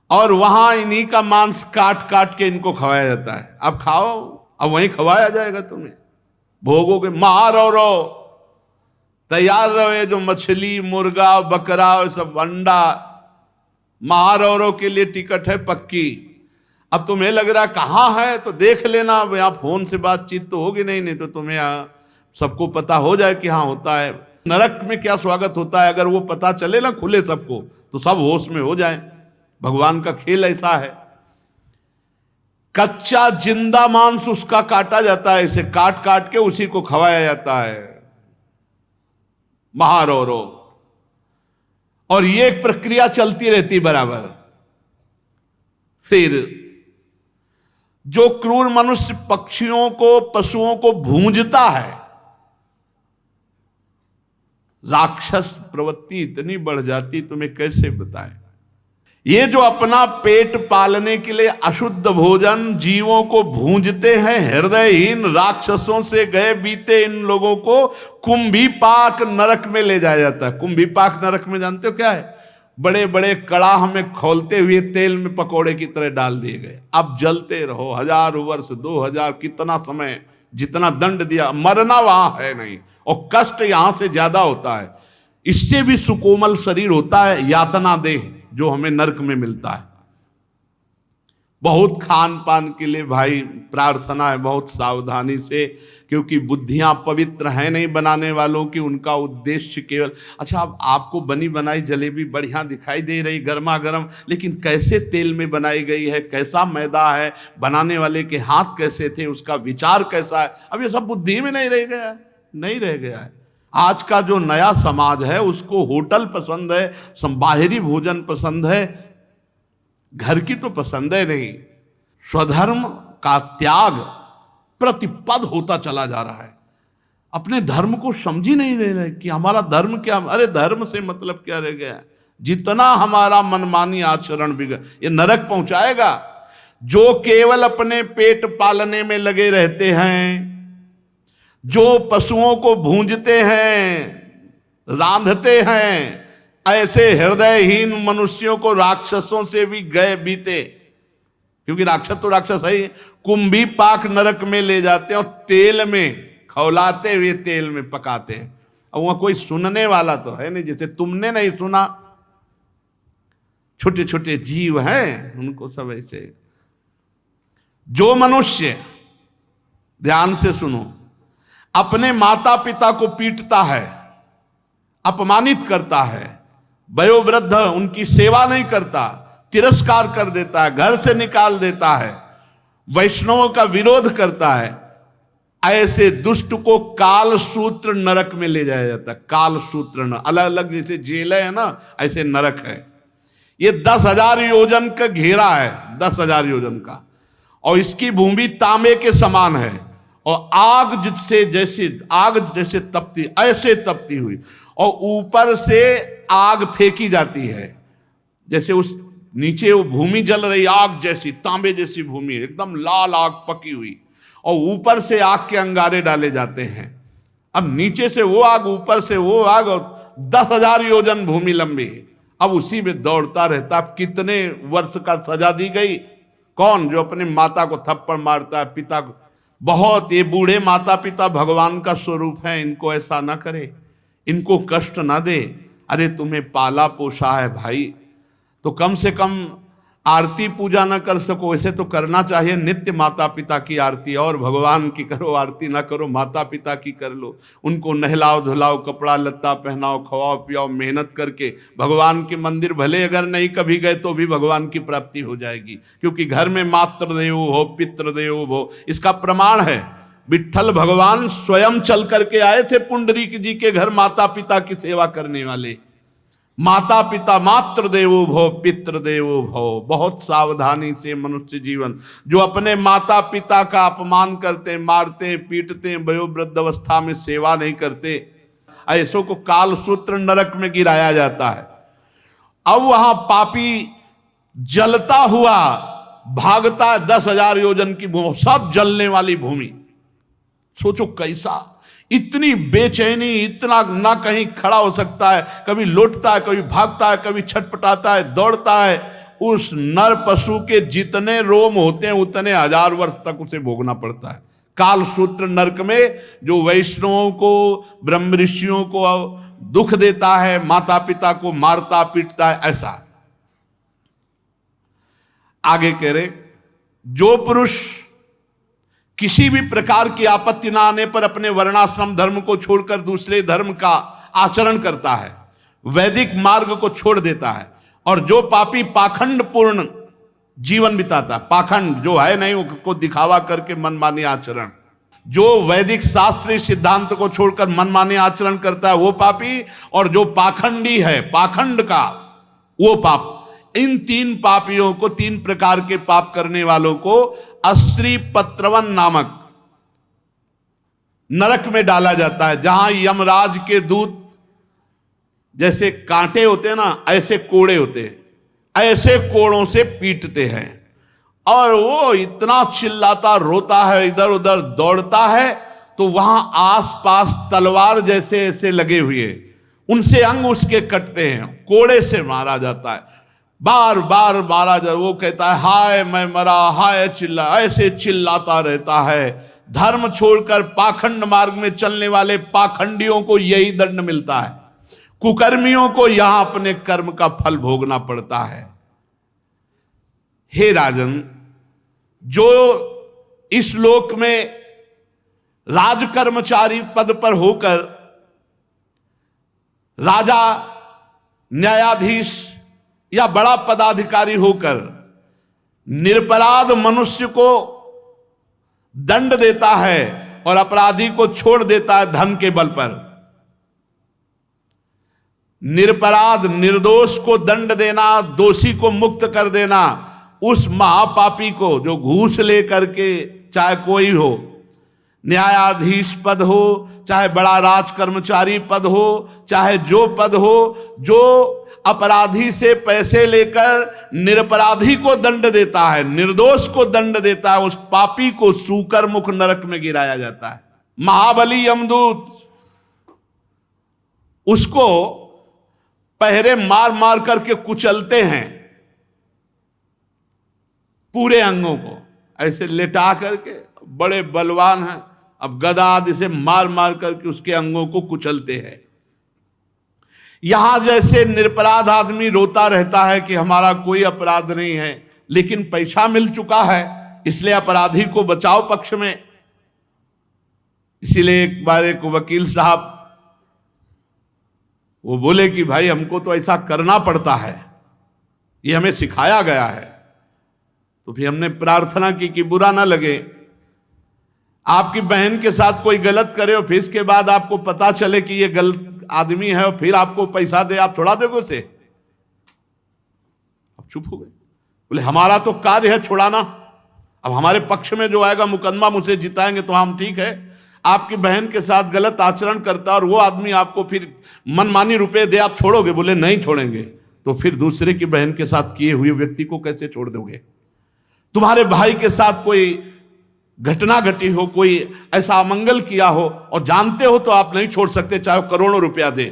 और वहां इन्हीं का मांस काट काट के इनको खवाया जाता है। अब खाओ, अब वहीं खवाया जाएगा तुम्हें, भोगोगे। महारौरव तैयार रहे, जो मछली, मुर्गा, बकरा, सब अंडा, महारौरव के लिए टिकट है पक्की। अब तुम्हें लग रहा कहाँ है तो देख लेना, अब यहाँ फोन से बातचीत तो होगी नहीं तो तुम्हें सबको पता हो जाए कि हाँ होता है। नरक में क्या स्वागत होता है, अगर वो पता चले ना खुले सबको, तो सब होश में हो जाए। भगवान का खेल ऐसा है। कच्चा जिंदा मांस उसका काटा जाता है, इसे काट काट के उसी को खवाया जाता है, महारौरव। और ये एक प्रक्रिया चलती रहती बराबर। फिर जो क्रूर मनुष्य पक्षियों को, पशुओं को भूंजता है, राक्षस प्रवृत्ति इतनी बढ़ जाती, तुम्हें कैसे बताएं। ये जो अपना पेट पालने के लिए अशुद्ध भोजन जीवों को भूंजते हैं, हृदयहीन राक्षसों से गए बीते इन लोगों को कुंभीपाक नरक में ले जाया जाता है। कुंभीपाक नरक में जानते हो क्या है? बड़े बड़े कड़ाह में खौलते हुए तेल में पकोड़े की तरह डाल दिए गए। अब जलते रहो 1000 वर्ष, 2000, कितना समय, जितना दंड दिया, मरना वहां है नहीं, और कष्ट यहां से ज्यादा होता है। इससे भी सुकोमल शरीर होता है यातना देह, जो हमें नरक में मिलता है। बहुत खान पान के लिए भाई प्रार्थना है, बहुत सावधानी से, क्योंकि बुद्धियां पवित्र हैं नहीं बनाने वालों की। उनका उद्देश्य केवल, अच्छा अब आपको बनी बनाई जलेबी बढ़िया दिखाई दे रही गर्मा गर्म, लेकिन कैसे तेल में बनाई गई है, कैसा मैदा है, बनाने वाले के हाथ कैसे थे, उसका विचार कैसा है, अब ये सब बुद्धि में नहीं रह गया है, नहीं रह गया है। आज का जो नया समाज है उसको होटल पसंद है, बाहरी भोजन पसंद है, घर की तो पसंद है नहीं। स्वधर्म का त्याग प्रतिपद होता चला जा रहा है। अपने धर्म को समझ ही नहीं रहे कि हमारा धर्म क्या। अरे धर्म से मतलब क्या रह गया? जितना हमारा मनमानी आचरण बिगड़, ये नरक पहुंचाएगा। जो केवल अपने पेट पालने में लगे रहते हैं, जो पशुओं को भूंजते हैं, रांधते हैं, ऐसे हृदयहीन मनुष्यों को राक्षसों से भी गए बीते, क्योंकि राक्षस तो राक्षस है, कुंभी पाक नरक में ले जाते हैं और तेल में खौलाते हुए तेल में पकाते हैं। अब वहां कोई सुनने वाला तो है नहीं, जैसे तुमने नहीं सुना, छोटे छोटे जीव हैं उनको सब ऐसे। जो मनुष्य, ध्यान से सुनो, अपने माता पिता को पीटता है, अपमानित करता है, वयोवृद्ध उनकी सेवा नहीं करता, तिरस्कार कर देता है, घर से निकाल देता है, वैष्णवों का विरोध करता है, ऐसे दुष्ट को काल सूत्र नरक में ले जाया जाता है। काल सूत्र अलग अलग जैसे जेलें है ना, ऐसे नरक है। ये 10,000 योजन का घेरा है, 10,000 योजन का, और इसकी भूमि तांबे के समान है, और आग जैसे तपती, ऐसे तपती हुई, और ऊपर से आग फेंकी जाती है, जैसे उस नीचे वो भूमि जल रही, आग जैसी, तांबे जैसी भूमि, एकदम लाल आग पकी हुई, और ऊपर से आग के अंगारे डाले जाते हैं। अब नीचे से वो आग, ऊपर से वो आग, और 10,000 योजन भूमि लंबी है। अब उसी में दौड़ता रहता। अब कितने वर्ष का सजा दी गई? कौन? जो अपने माता को थप्पड़ मारता है, पिता को। बहुत ये बूढ़े माता पिता भगवान का स्वरूप है, इनको ऐसा ना करे, इनको कष्ट ना दे। अरे तुम्हें पाला पोसा है भाई, तो कम से कम आरती पूजा ना कर सको, ऐसे तो करना चाहिए। नित्य माता पिता की आरती, और भगवान की करो, आरती ना करो, माता पिता की कर लो। उनको नहलाओ धुलाओ, कपड़ा लत्ता पहनाओ, खवाओ पियाओ, मेहनत करके भगवान के मंदिर भले अगर नहीं कभी गए तो भी भगवान की प्राप्ति हो जाएगी, क्योंकि घर में मातृदेवो हो पितृदेवो हो, इसका प्रमाण है। विट्ठल भगवान स्वयं चल करके आए थे पुंडरीक जी के घर, माता पिता की सेवा करने वाले। माता पिता मातृदेवो भव पितृदेवो भव। बहुत सावधानी से मनुष्य जीवन, जो अपने माता पिता का अपमान करते, मारते, पीटते, वयोवृद्ध अवस्था में सेवा नहीं करते, ऐसों को काल सूत्र नरक में गिराया जाता है। अब वहां पापी जलता हुआ भागता है 10,000 योजन की भूमि, सब जलने वाली भूमि। सोचो कैसा, इतनी बेचैनी, इतना ना कहीं खड़ा हो सकता है, कभी लौटता है, कभी भागता है, कभी छटपटाता है, दौड़ता है। उस नर पशु के जितने रोम होते हैं उतने 1000 वर्ष तक उसे भोगना पड़ता है। काल सूत्र नरक में जो वैष्णवों को, ब्रह्म ऋषियों को दुख देता है, माता पिता को मारता पीटता है, ऐसा। आगे कह रहे, जो पुरुष किसी भी प्रकार की आपत्ति ना आने पर अपने वर्णाश्रम धर्म को छोड़कर दूसरे धर्म का आचरण करता है, वैदिक मार्ग को छोड़ देता है, और जो पापी पाखंड पूर्ण जीवन बिताता, पाखंड जो है नहीं उसको दिखावा करके मनमानी आचरण, जो वैदिक शास्त्रीय सिद्धांत को छोड़कर मनमानी आचरण करता है वो पापी, और जो पाखंडी है, पाखंड का वो पाप। इन 3 पापियों को, 3 प्रकार के पाप करने वालों को अश्री पत्रवन नामक नरक में डाला जाता है, जहां यमराज के दूत जैसे कांटे होते हैं ना, ऐसे कोड़े होते हैं, ऐसे कोड़ों से पीटते हैं, और वो इतना चिल्लाता रोता है, इधर उधर दौड़ता है, तो वहां आसपास तलवार जैसे ऐसे लगे हुए, उनसे अंग उसके कटते हैं, कोड़े से मारा जाता है, बार बार मारा जाता। वो कहता है हाय मैं मरा, हाय चिल्ला, ऐसे चिल्लाता रहता है। धर्म छोड़कर पाखंड मार्ग में चलने वाले पाखंडियों को यही दंड मिलता है, कुकर्मियों को यहां अपने कर्म का फल भोगना पड़ता है। हे राजन, जो इस लोक में राजकर्मचारी पद पर होकर राजा, न्यायाधीश या बड़ा पदाधिकारी होकर निरपराध मनुष्य को दंड देता है और अपराधी को छोड़ देता है धन के बल पर, निरपराध निर्दोष को दंड देना, दोषी को मुक्त कर देना, उस महापापी को जो घूस ले करके, चाहे कोई हो, न्यायाधीश पद हो, चाहे बड़ा राज कर्मचारी पद हो, चाहे जो पद हो, जो अपराधी से पैसे लेकर निरपराधी को दंड देता है, निर्दोष को दंड देता है, उस पापी को सूकर मुख नरक में गिराया जाता है। महाबली यमदूत उसको पहरे मार मार करके कुचलते हैं, पूरे अंगों को ऐसे लेटा करके, बड़े बलवान हैं, अब गदा आदि से मार मार करके उसके अंगों को कुचलते हैं। यहां जैसे निरपराध आदमी रोता रहता है कि हमारा कोई अपराध नहीं है, लेकिन पैसा मिल चुका है, इसलिए अपराधी को बचाव पक्ष में। इसीलिए एक बार एक वकील साहब वो बोले कि भाई हमको तो ऐसा करना पड़ता है, ये हमें सिखाया गया है। तो फिर हमने प्रार्थना की कि बुरा ना लगे, आपकी बहन के साथ कोई गलत करे और फिर इसके बाद आपको पता चले कि ये गलत आदमी है और फिर आपको पैसा दे, आप छोड़ा दोगे उसे? अब चुप हो गए। बोले हमारा तो कार्य है छुड़ाना, अब हमारे पक्ष में जो आएगा मुकदमा मुझसे जिताएंगे तो हम ठीक है। आपकी बहन के साथ गलत आचरण करता और वो आदमी आपको फिर मनमानी रुपए दे, आप छोड़ोगे? बोले नहीं छोड़ेंगे। तो फिर दूसरे की बहन के साथ किए हुए व्यक्ति को कैसे छोड़ दोगे? तुम्हारे भाई के साथ कोई घटना घटी हो, कोई ऐसा अमंगल किया हो और जानते हो तो आप नहीं छोड़ सकते, चाहे करोड़ों रुपया दे।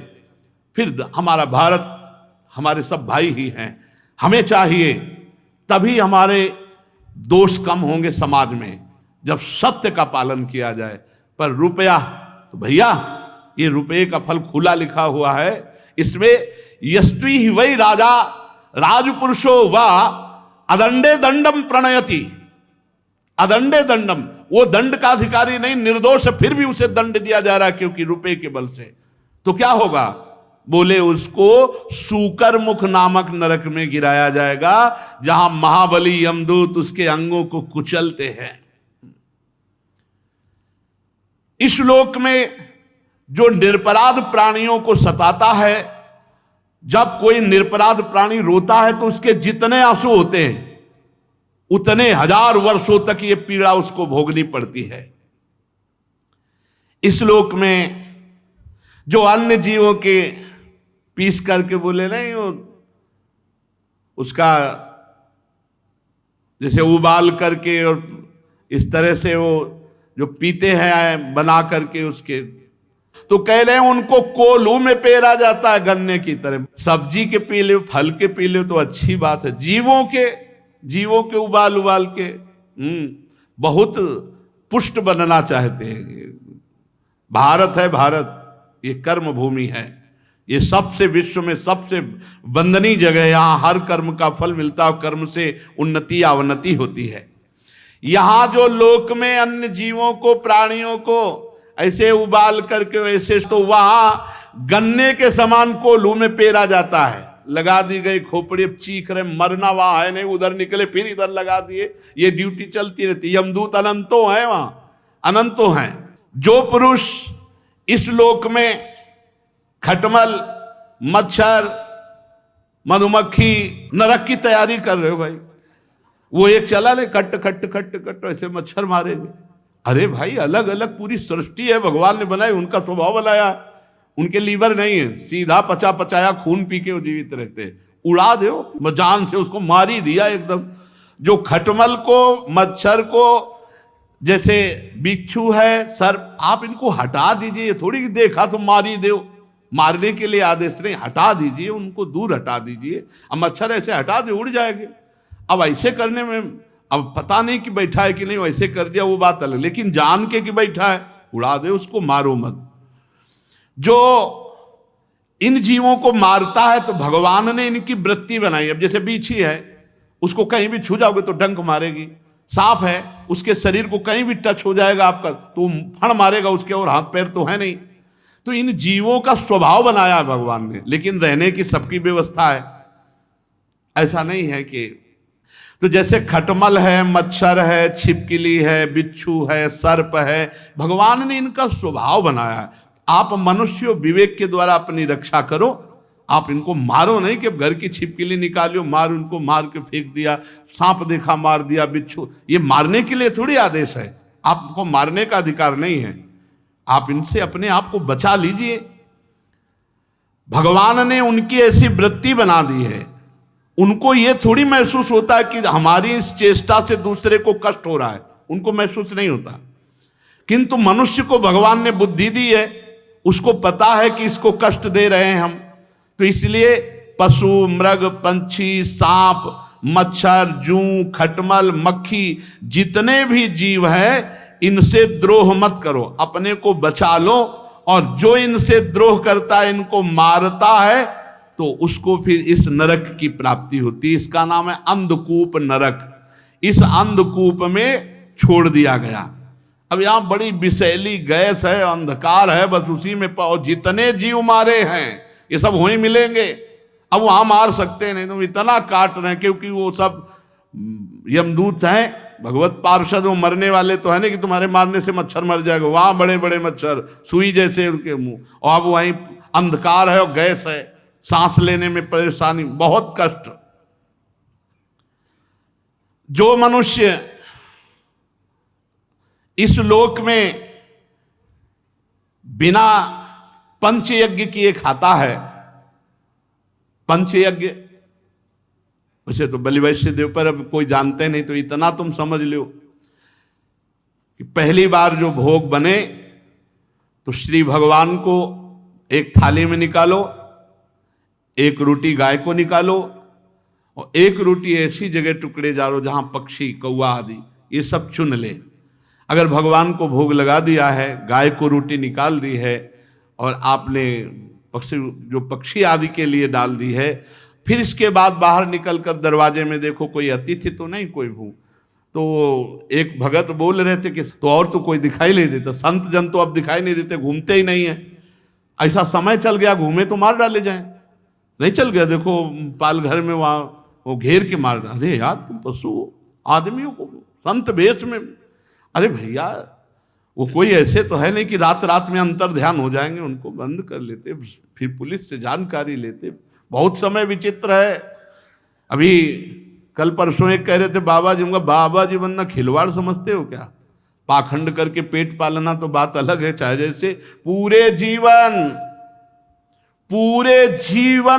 फिर हमारा भारत, हमारे सब भाई ही हैं, हमें चाहिए तभी हमारे दोष कम होंगे समाज में, जब सत्य का पालन किया जाए। पर रुपया तो भैया, ये रुपये का फल खुला लिखा हुआ है, इसमें यस्वी ही वही राजा राजपुरुषो व अदंडे दंडम प्रणयति। अदंडे दंडम, वो दंड का अधिकारी नहीं, निर्दोष है, फिर भी उसे दंड दिया जा रहा है क्योंकि रुपए के बल से। तो क्या होगा? बोले उसको सूकर मुख नामक नरक में गिराया जाएगा, जहां महाबली यमदूत उसके अंगों को कुचलते हैं। इस लोक में जो निरपराध प्राणियों को सताता है, जब कोई निरपराध प्राणी रोता है तो उसके जितने आंसू होते हैं उतने हजार वर्षों तक ये पीड़ा उसको भोगनी पड़ती है। इस लोक में जो अन्य जीवों के पीस करके बोले नहीं, उसका जैसे उबाल करके और इस तरह से वो जो पीते हैं बना करके उसके, तो कह रहे हैं उनको कोल्हू में पेरा जाता है गन्ने की तरह। सब्जी के पी लो, फल के पी लो तो अच्छी बात है, जीवों के उबाल उबाल के बहुत पुष्ट बनना चाहते हैं। भारत है, भारत ये कर्म भूमि है, ये सबसे विश्व में सबसे वंदनीय जगह है। यहाँ हर कर्म का फल मिलता है, कर्म से उन्नति अवनति होती है। यहाँ जो लोक में अन्य जीवों को, प्राणियों को ऐसे उबाल करके वैसे, तो वहां गन्ने के समान कोल्हू में पेरा जाता है, लगा दी गई खोपड़ी, चीख रहे, मरना वहां है नहीं, उधर निकले फिर इधर लगा दिए, ये ड्यूटी चलती रहती। यमदूत अनंतों हैं, वहां अनंतों हैं। जो पुरुष इस लोक में खटमल, मच्छर, मधुमक्खी, नरक की तैयारी कर रहे हो भाई, वो एक चला ले कट कट कट कट ऐसे मच्छर मारेंगे। अरे भाई अलग अलग पूरी सृष्टि है, भगवान ने बनाई, उनका स्वभाव बनाया, उनके लीवर नहीं है, सीधा पचा पचाया खून पी के वो जीवित रहते। उड़ा दो जान से, उसको मार ही दिया एकदम। जो खटमल को, मच्छर को, जैसे बिच्छू है, सर्प, आप इनको हटा दीजिए, थोड़ी देखा तो मार ही दो, मारने के लिए आदेश नहीं, हटा दीजिए, उनको दूर हटा दीजिए। अब मच्छर ऐसे हटा दे उड़ जाएंगे। अब ऐसे करने में अब पता नहीं कि बैठा है कि नहीं, वैसे कर दिया वो बात अलग, लेकिन जान के कि बैठा है उड़ा दे, उसको मारो मत। जो इन जीवों को मारता है तो भगवान ने इनकी वृत्ति बनाई। अब जैसे बीछी है, उसको कहीं भी छू जाओगे तो डंक मारेगी। सांप है, उसके शरीर को कहीं भी टच हो जाएगा आपका तो फण मारेगा उसके, और हाथ पैर तो है नहीं। तो इन जीवों का स्वभाव बनाया है भगवान ने, लेकिन रहने की सबकी व्यवस्था है। ऐसा नहीं है कि, तो जैसे खटमल है, मच्छर है, छिपकली है, बिच्छू है, सर्प है, भगवान ने इनका स्वभाव बनाया है। आप मनुष्य विवेक के द्वारा अपनी रक्षा करो, आप इनको मारो नहीं कि अब घर की छिपकली निकालियो, मार, उनको मार के फेंक दिया, सांप देखा मार दिया, बिच्छू, ये मारने के लिए थोड़ी आदेश है, आपको मारने का अधिकार नहीं है। आप इनसे अपने आप को बचा लीजिए। भगवान ने उनकी ऐसी वृत्ति बना दी है, उनको ये थोड़ी महसूस होता है कि हमारी इस चेष्टा से दूसरे को कष्ट हो रहा है, उनको महसूस नहीं होता। किंतु मनुष्य को भगवान ने बुद्धि दी है, उसको पता है कि इसको कष्ट दे रहे हैं हम, तो इसलिए पशु, मृग, पंछी, सांप, मच्छर, जूं, खटमल, मक्खी, जितने भी जीव हैं, इनसे द्रोह मत करो, अपने को बचा लो। और जो इनसे द्रोह करता है, इनको मारता है, तो उसको फिर इस नरक की प्राप्ति होती है। इसका नाम है अंधकूप नरक। इस अंधकूप में छोड़ दिया गया। अब यहां बड़ी विषैली गैस है, अंधकार है, बस उसी में पाओ। जितने जीव मारे हैं ये सब वहीं मिलेंगे। अब वहां मार सकते नहीं, तो इतना काट रहे हैं, क्योंकि वो सब यमदूत हैं, भगवत पार्षद, वो मरने वाले तो है ना कि तुम्हारे मारने से मच्छर मर जाएगा। वहां बड़े बड़े मच्छर, सुई जैसे उनके मुंह, और अब वहीं अंधकार है और गैस है, सांस लेने में परेशानी, बहुत कष्ट। जो मनुष्य इस लोक में बिना पंचयज्ञ किए खाता है, पंचयज्ञ वैसे तो बलि वैश्य देव पर अब कोई जानते नहीं, तो इतना तुम समझ लो कि पहली बार जो भोग बने तो श्री भगवान को एक थाली में निकालो, एक रोटी गाय को निकालो, और एक रोटी ऐसी जगह टुकड़े डालो जहां पक्षी, कौवा आदि ये सब चुन ले। अगर भगवान को भोग लगा दिया है, गाय को रोटी निकाल दी है, और आपने पक्षी आदि के लिए डाल दी है, फिर इसके बाद बाहर निकलकर दरवाजे में देखो कोई अतिथि तो नहीं, कोई भू। तो एक भगत बोल रहे थे कि तो और तो कोई दिखाई नहीं देता, संत जन तो अब दिखाई नहीं देते, घूमते ही नहीं है। ऐसा समय चल गया, घूमे तो मार डाले जाए, नहीं चल गया। देखो पाल घर में वहां वो घेर के मार डाले। अरे यार तुम पशु आदमियों को संत वेश में, अरे भैया वो कोई ऐसे तो है नहीं कि रात रात में अंतर ध्यान हो जाएंगे, उनको बंद कर लेते, फिर पुलिस से जानकारी लेते। बहुत समय विचित्र है। अभी कल परसों एक कह रहे थे बाबा जी, बाबा जी बनना खिलवाड़ समझते हो क्या? पाखंड करके पेट पालना तो बात अलग है, चाहे जैसे पूरे जीवन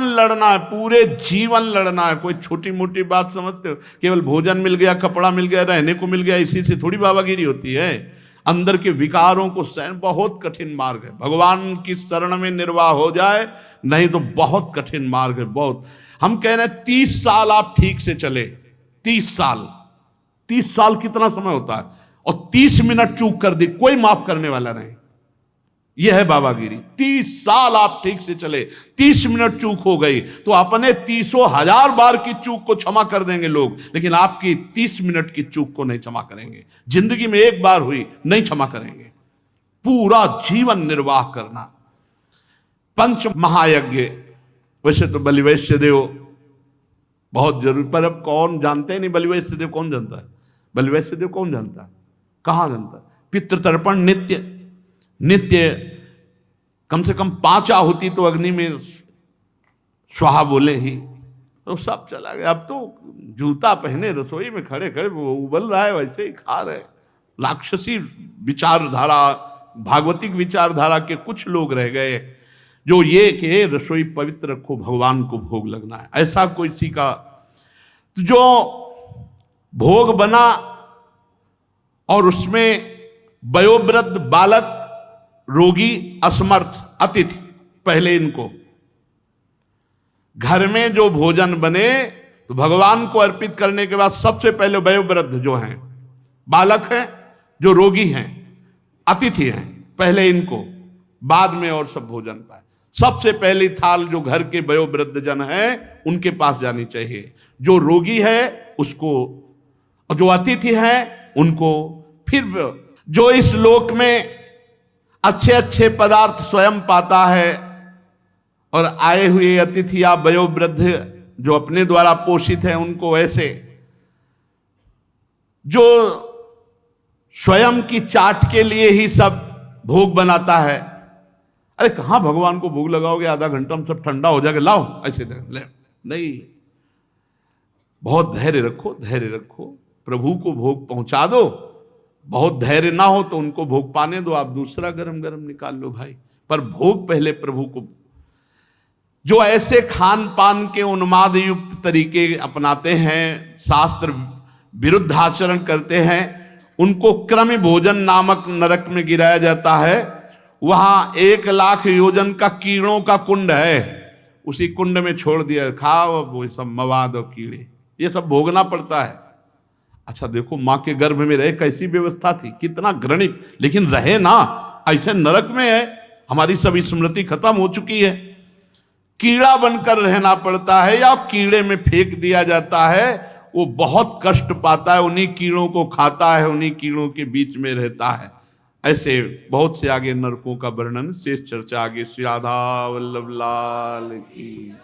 लड़ना है, पूरे जीवन लड़ना है। कोई छोटी मोटी बात समझते हो? केवल भोजन मिल गया, कपड़ा मिल गया, रहने को मिल गया, इसी से थोड़ी बाबागिरी होती है। अंदर के विकारों को सहन बहुत कठिन मार्ग है। भगवान की शरण में निर्वाह हो जाए, नहीं तो बहुत कठिन मार्ग है, बहुत। हम कह रहे हैं 30 साल आप ठीक से चले, 30 साल कितना समय होता है, और 30 मिनट चूक कर दी, कोई माफ करने वाला नहीं। यह है बाबागिरी। 30 साल आप ठीक से चले, 30 मिनट चूक हो गई तो अपने 30,000 बार की चूक को क्षमा कर देंगे लोग, लेकिन आपकी 30 मिनट की चूक को नहीं क्षमा करेंगे। जिंदगी में एक बार हुई, नहीं क्षमा करेंगे। पूरा जीवन निर्वाह करना। पंच महायज्ञ, वैसे तो बलि वैश्य देव बहुत जरूरी, पर अब कौन जानते नहीं बलि वैश्य देव, कौन जानता है बलि वैश्य देव? कौन जानता है? कहाँ जानता है? पितृतर्पण नित्य कम से कम 5 आहुति तो अग्नि में स्वाहा बोले ही, तो सब चला गया। अब तो जूता पहने रसोई में खड़े खड़े वो उबल रहा है, वैसे ही खा रहे। राक्षसी विचारधारा, भागवतिक विचारधारा के कुछ लोग रह गए जो ये कि रसोई पवित्र रखो, भगवान को भोग लगना है, ऐसा कोई सी का। तो जो भोग बना और उसमें वयोवृद्ध, बालक, रोगी, असमर्थ, अतिथि, पहले इनको घर में जो भोजन बने तो भगवान को अर्पित करने के बाद सबसे पहले वयोवृद्ध जो हैं, बालक हैं, जो रोगी हैं, अतिथि हैं, पहले इनको, बाद में और सब भोजन पाए। सबसे पहली थाल जो घर के वयोवृद्ध जन हैं उनके पास जानी चाहिए। जो रोगी है उसको, और जो अतिथि हैं उनको। फिर जो इस लोक में अच्छे अच्छे पदार्थ स्वयं पाता है, और आए हुए अतिथि या वयोवृद्ध जो अपने द्वारा पोषित हैं उनको ऐसे, जो स्वयं की चाट के लिए ही सब भोग बनाता है, अरे कहाँ भगवान को भोग लगाओगे, आधा घंटा में सब ठंडा हो जाएगा, लाओ ऐसे ले। नहीं, बहुत धैर्य रखो, धैर्य रखो, प्रभु को भोग पहुंचा दो। बहुत धैर्य ना हो तो उनको भोग पाने दो, आप दूसरा गरम गरम निकाल लो भाई, पर भोग पहले प्रभु को। जो ऐसे खान पान के उन्माद युक्त तरीके अपनाते हैं, शास्त्र विरुद्ध आचरण करते हैं, उनको क्रम भोजन नामक नरक में गिराया जाता है। वहां 1,00,000 योजन का कीड़ों का कुंड है, उसी कुंड में छोड़ दिया, खाओ वो सब मवाद और कीड़े, ये सब भोगना पड़ता है। अच्छा देखो, मां के गर्भ में रहे कैसी व्यवस्था थी, कितना घृणित, लेकिन रहे ना, ऐसे नरक में है, हमारी सभी स्मृति खत्म हो चुकी है। कीड़ा बनकर रहना पड़ता है या कीड़े में फेंक दिया जाता है, वो बहुत कष्ट पाता है, उन्हीं कीड़ों को खाता है, उन्हीं कीड़ों के बीच में रहता है। ऐसे बहुत से आगे नरकों का वर्णन, शेष चर्चा आगे। श्री राधा वल्लभ लाल की।